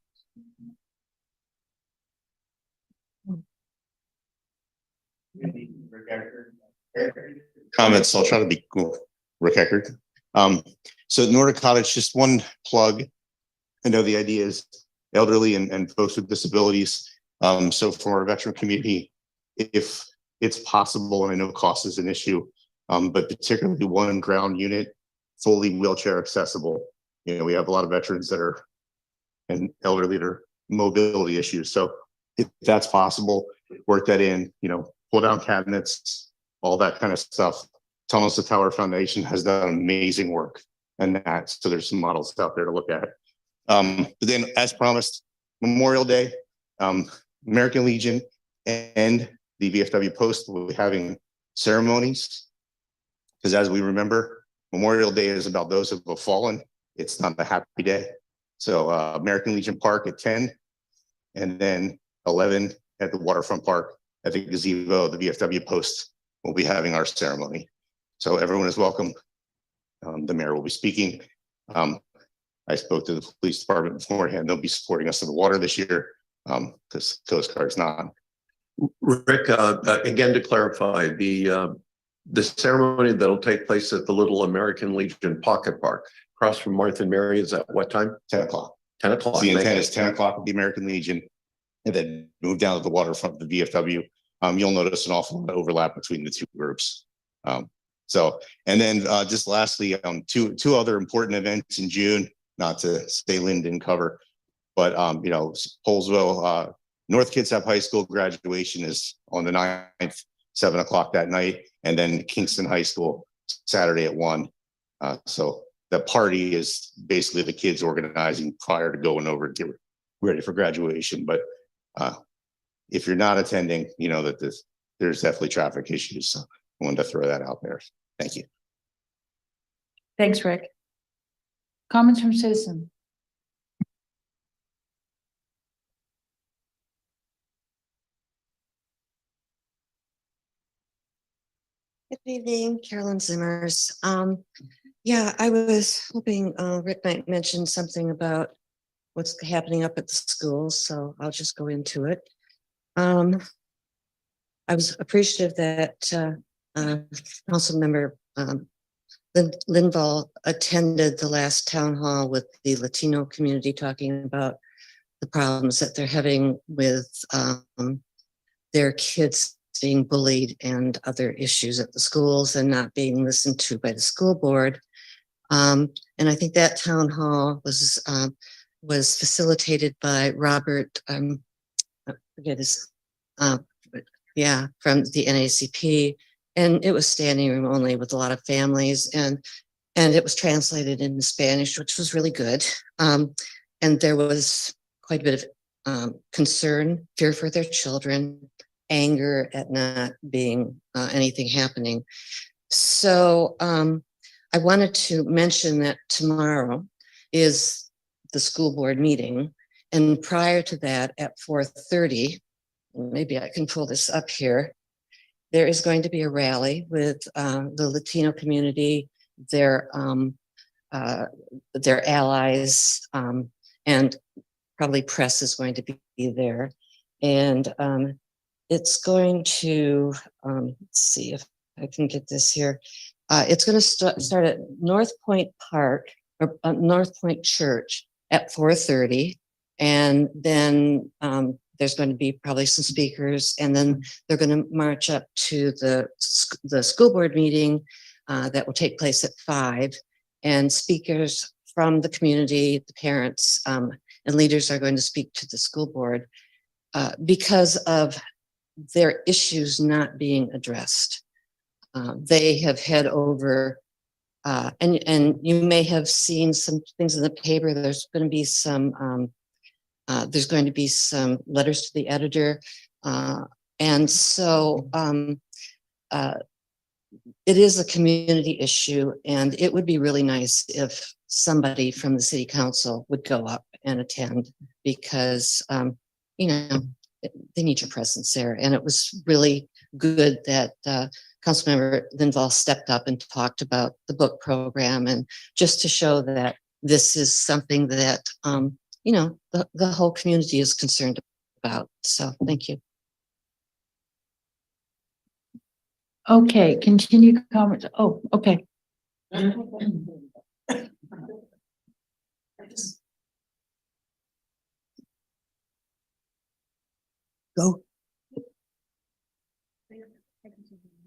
Comments, I'll try to be cool. Rick Eckert. So Nordic Cottage, just one plug. I know the idea is elderly and folks with disabilities. So for our veteran community, if it's possible, and I know cost is an issue, but particularly one ground unit, fully wheelchair accessible. You know, we have a lot of veterans that are and elderly that are mobility issues. So if that's possible, work that in, you know, pull down cabinets, all that kind of stuff. Tunnels to Tower Foundation has done amazing work and that. So there's some models out there to look at. But then as promised, Memorial Day, American Legion and the VFW Post will be having ceremonies. Because as we remember, Memorial Day is about those who have fallen. It's not a happy day. So American Legion Park at 10 and then 11 at the Waterfront Park at the gazebo, the VFW Post will be having our ceremony. So everyone is welcome. The mayor will be speaking. I spoke to the police department beforehand. They'll be supporting us in the water this year because Coast Guard's not. Rick, again, to clarify, the ceremony that'll take place at the Little American Legion Pocket Park across from Martha and Mary is at what time? 10 o'clock. 10 o'clock. The intent is 10 o'clock at the American Legion and then move down to the waterfront of the VFW. You'll notice an awful lot of overlap between the two groups. So, and then just lastly, two other important events in June, not to say Lynn didn't cover, but you know, Poulsbo, North Kitsap High School graduation is on the 9th, 7 o'clock that night, and then Kingston High School Saturday at 1. So the party is basically the kids organizing prior to going over to get ready for graduation. But if you're not attending, you know that there's definitely traffic issues. So I wanted to throw that out there. Thank you. Thanks, Rick. Comments from citizens. Good evening, Carolyn Zimmers. Yeah, I was hoping Rick might mention something about what's happening up at the schools, so I'll just go into it. I was appreciative that Council Member Linval attended the last town hall with the Latino community, talking about the problems that they're having with their kids being bullied and other issues at the schools and not being listened to by the school board. And I think that town hall was facilitated by Robert, I forget his, from the NACP, and it was standing room only with a lot of families, and it was translated into Spanish, which was really good. And there was quite a bit of concern, fear for their children, anger at not being anything happening. So I wanted to mention that tomorrow is the school board meeting. And prior to that, at 4:30, maybe I can pull this up here, there is going to be a rally with the Latino community, their allies, and probably press is going to be there. And it's going to, let's see if I can get this here. It's going to start at North Point Park, or North Point Church at 4:30. And then there's going to be probably some speakers, and then they're going to march up to the school board meeting that will take place at 5. And speakers from the community, the parents, and leaders are going to speak to the school board because of their issues not being addressed. They have had over, and you may have seen some things in the paper. There's going to be some letters to the editor, and so it is a community issue, and it would be really nice if somebody from the city council would go up and attend, because, you know, they need your presence there. And it was really good that Councilmember Linval stepped up and talked about the book program, and just to show that this is something that, you know, the whole community is concerned about. So thank you. Okay, continue comments. Oh, okay. Go.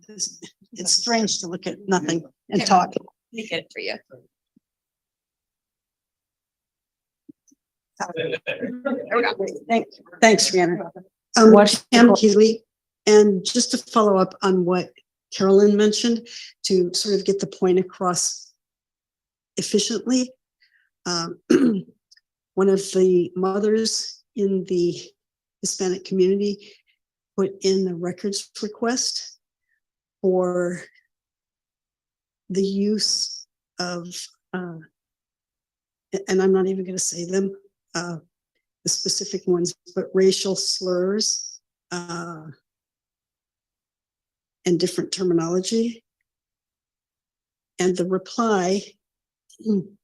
It's strange to look at nothing and talk. Make it for you. Thanks, Rhiannon. Watch the Pam clock. Keeley, and just to follow up on what Carolyn mentioned, to sort of get the point across efficiently. One of the mothers in the Hispanic community put in a records request for the use of, and I'm not even going to say them, the specific ones, but racial slurs and different terminology. And the reply from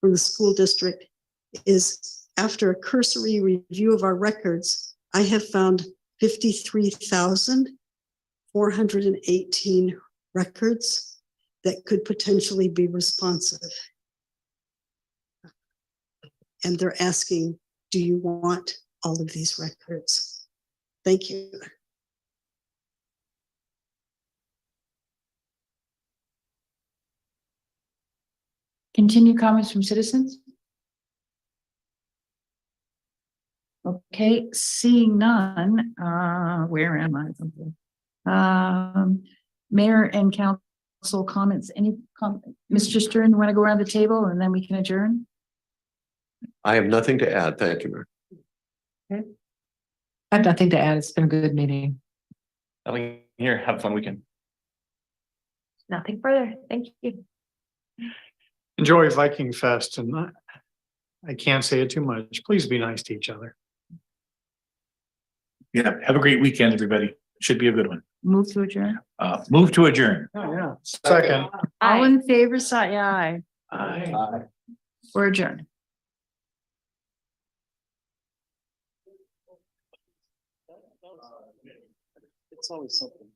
the school district is, after a cursory review of our records, I have found 53,418 records that could potentially be responsive. And they're asking, do you want all of these records? Thank you. Continue comments from citizens? Okay, seeing none, where am I? Mayor and council comments, any comment? Mr. Stern, you want to go around the table and then we can adjourn? I have nothing to add. Thank you, Mayor. Okay. I have nothing to add. It's been a good meeting. Nothing here. Have a fun weekend. Nothing further. Thank you. Enjoy Viking Fest, and I can't say it too much. Please be nice to each other. Yeah, have a great weekend, everybody. Should be a good one. Move to adjourn. Move to adjourn. Oh, yeah. Second. All in favor, say aye. Aye. We're adjourned. It's always something.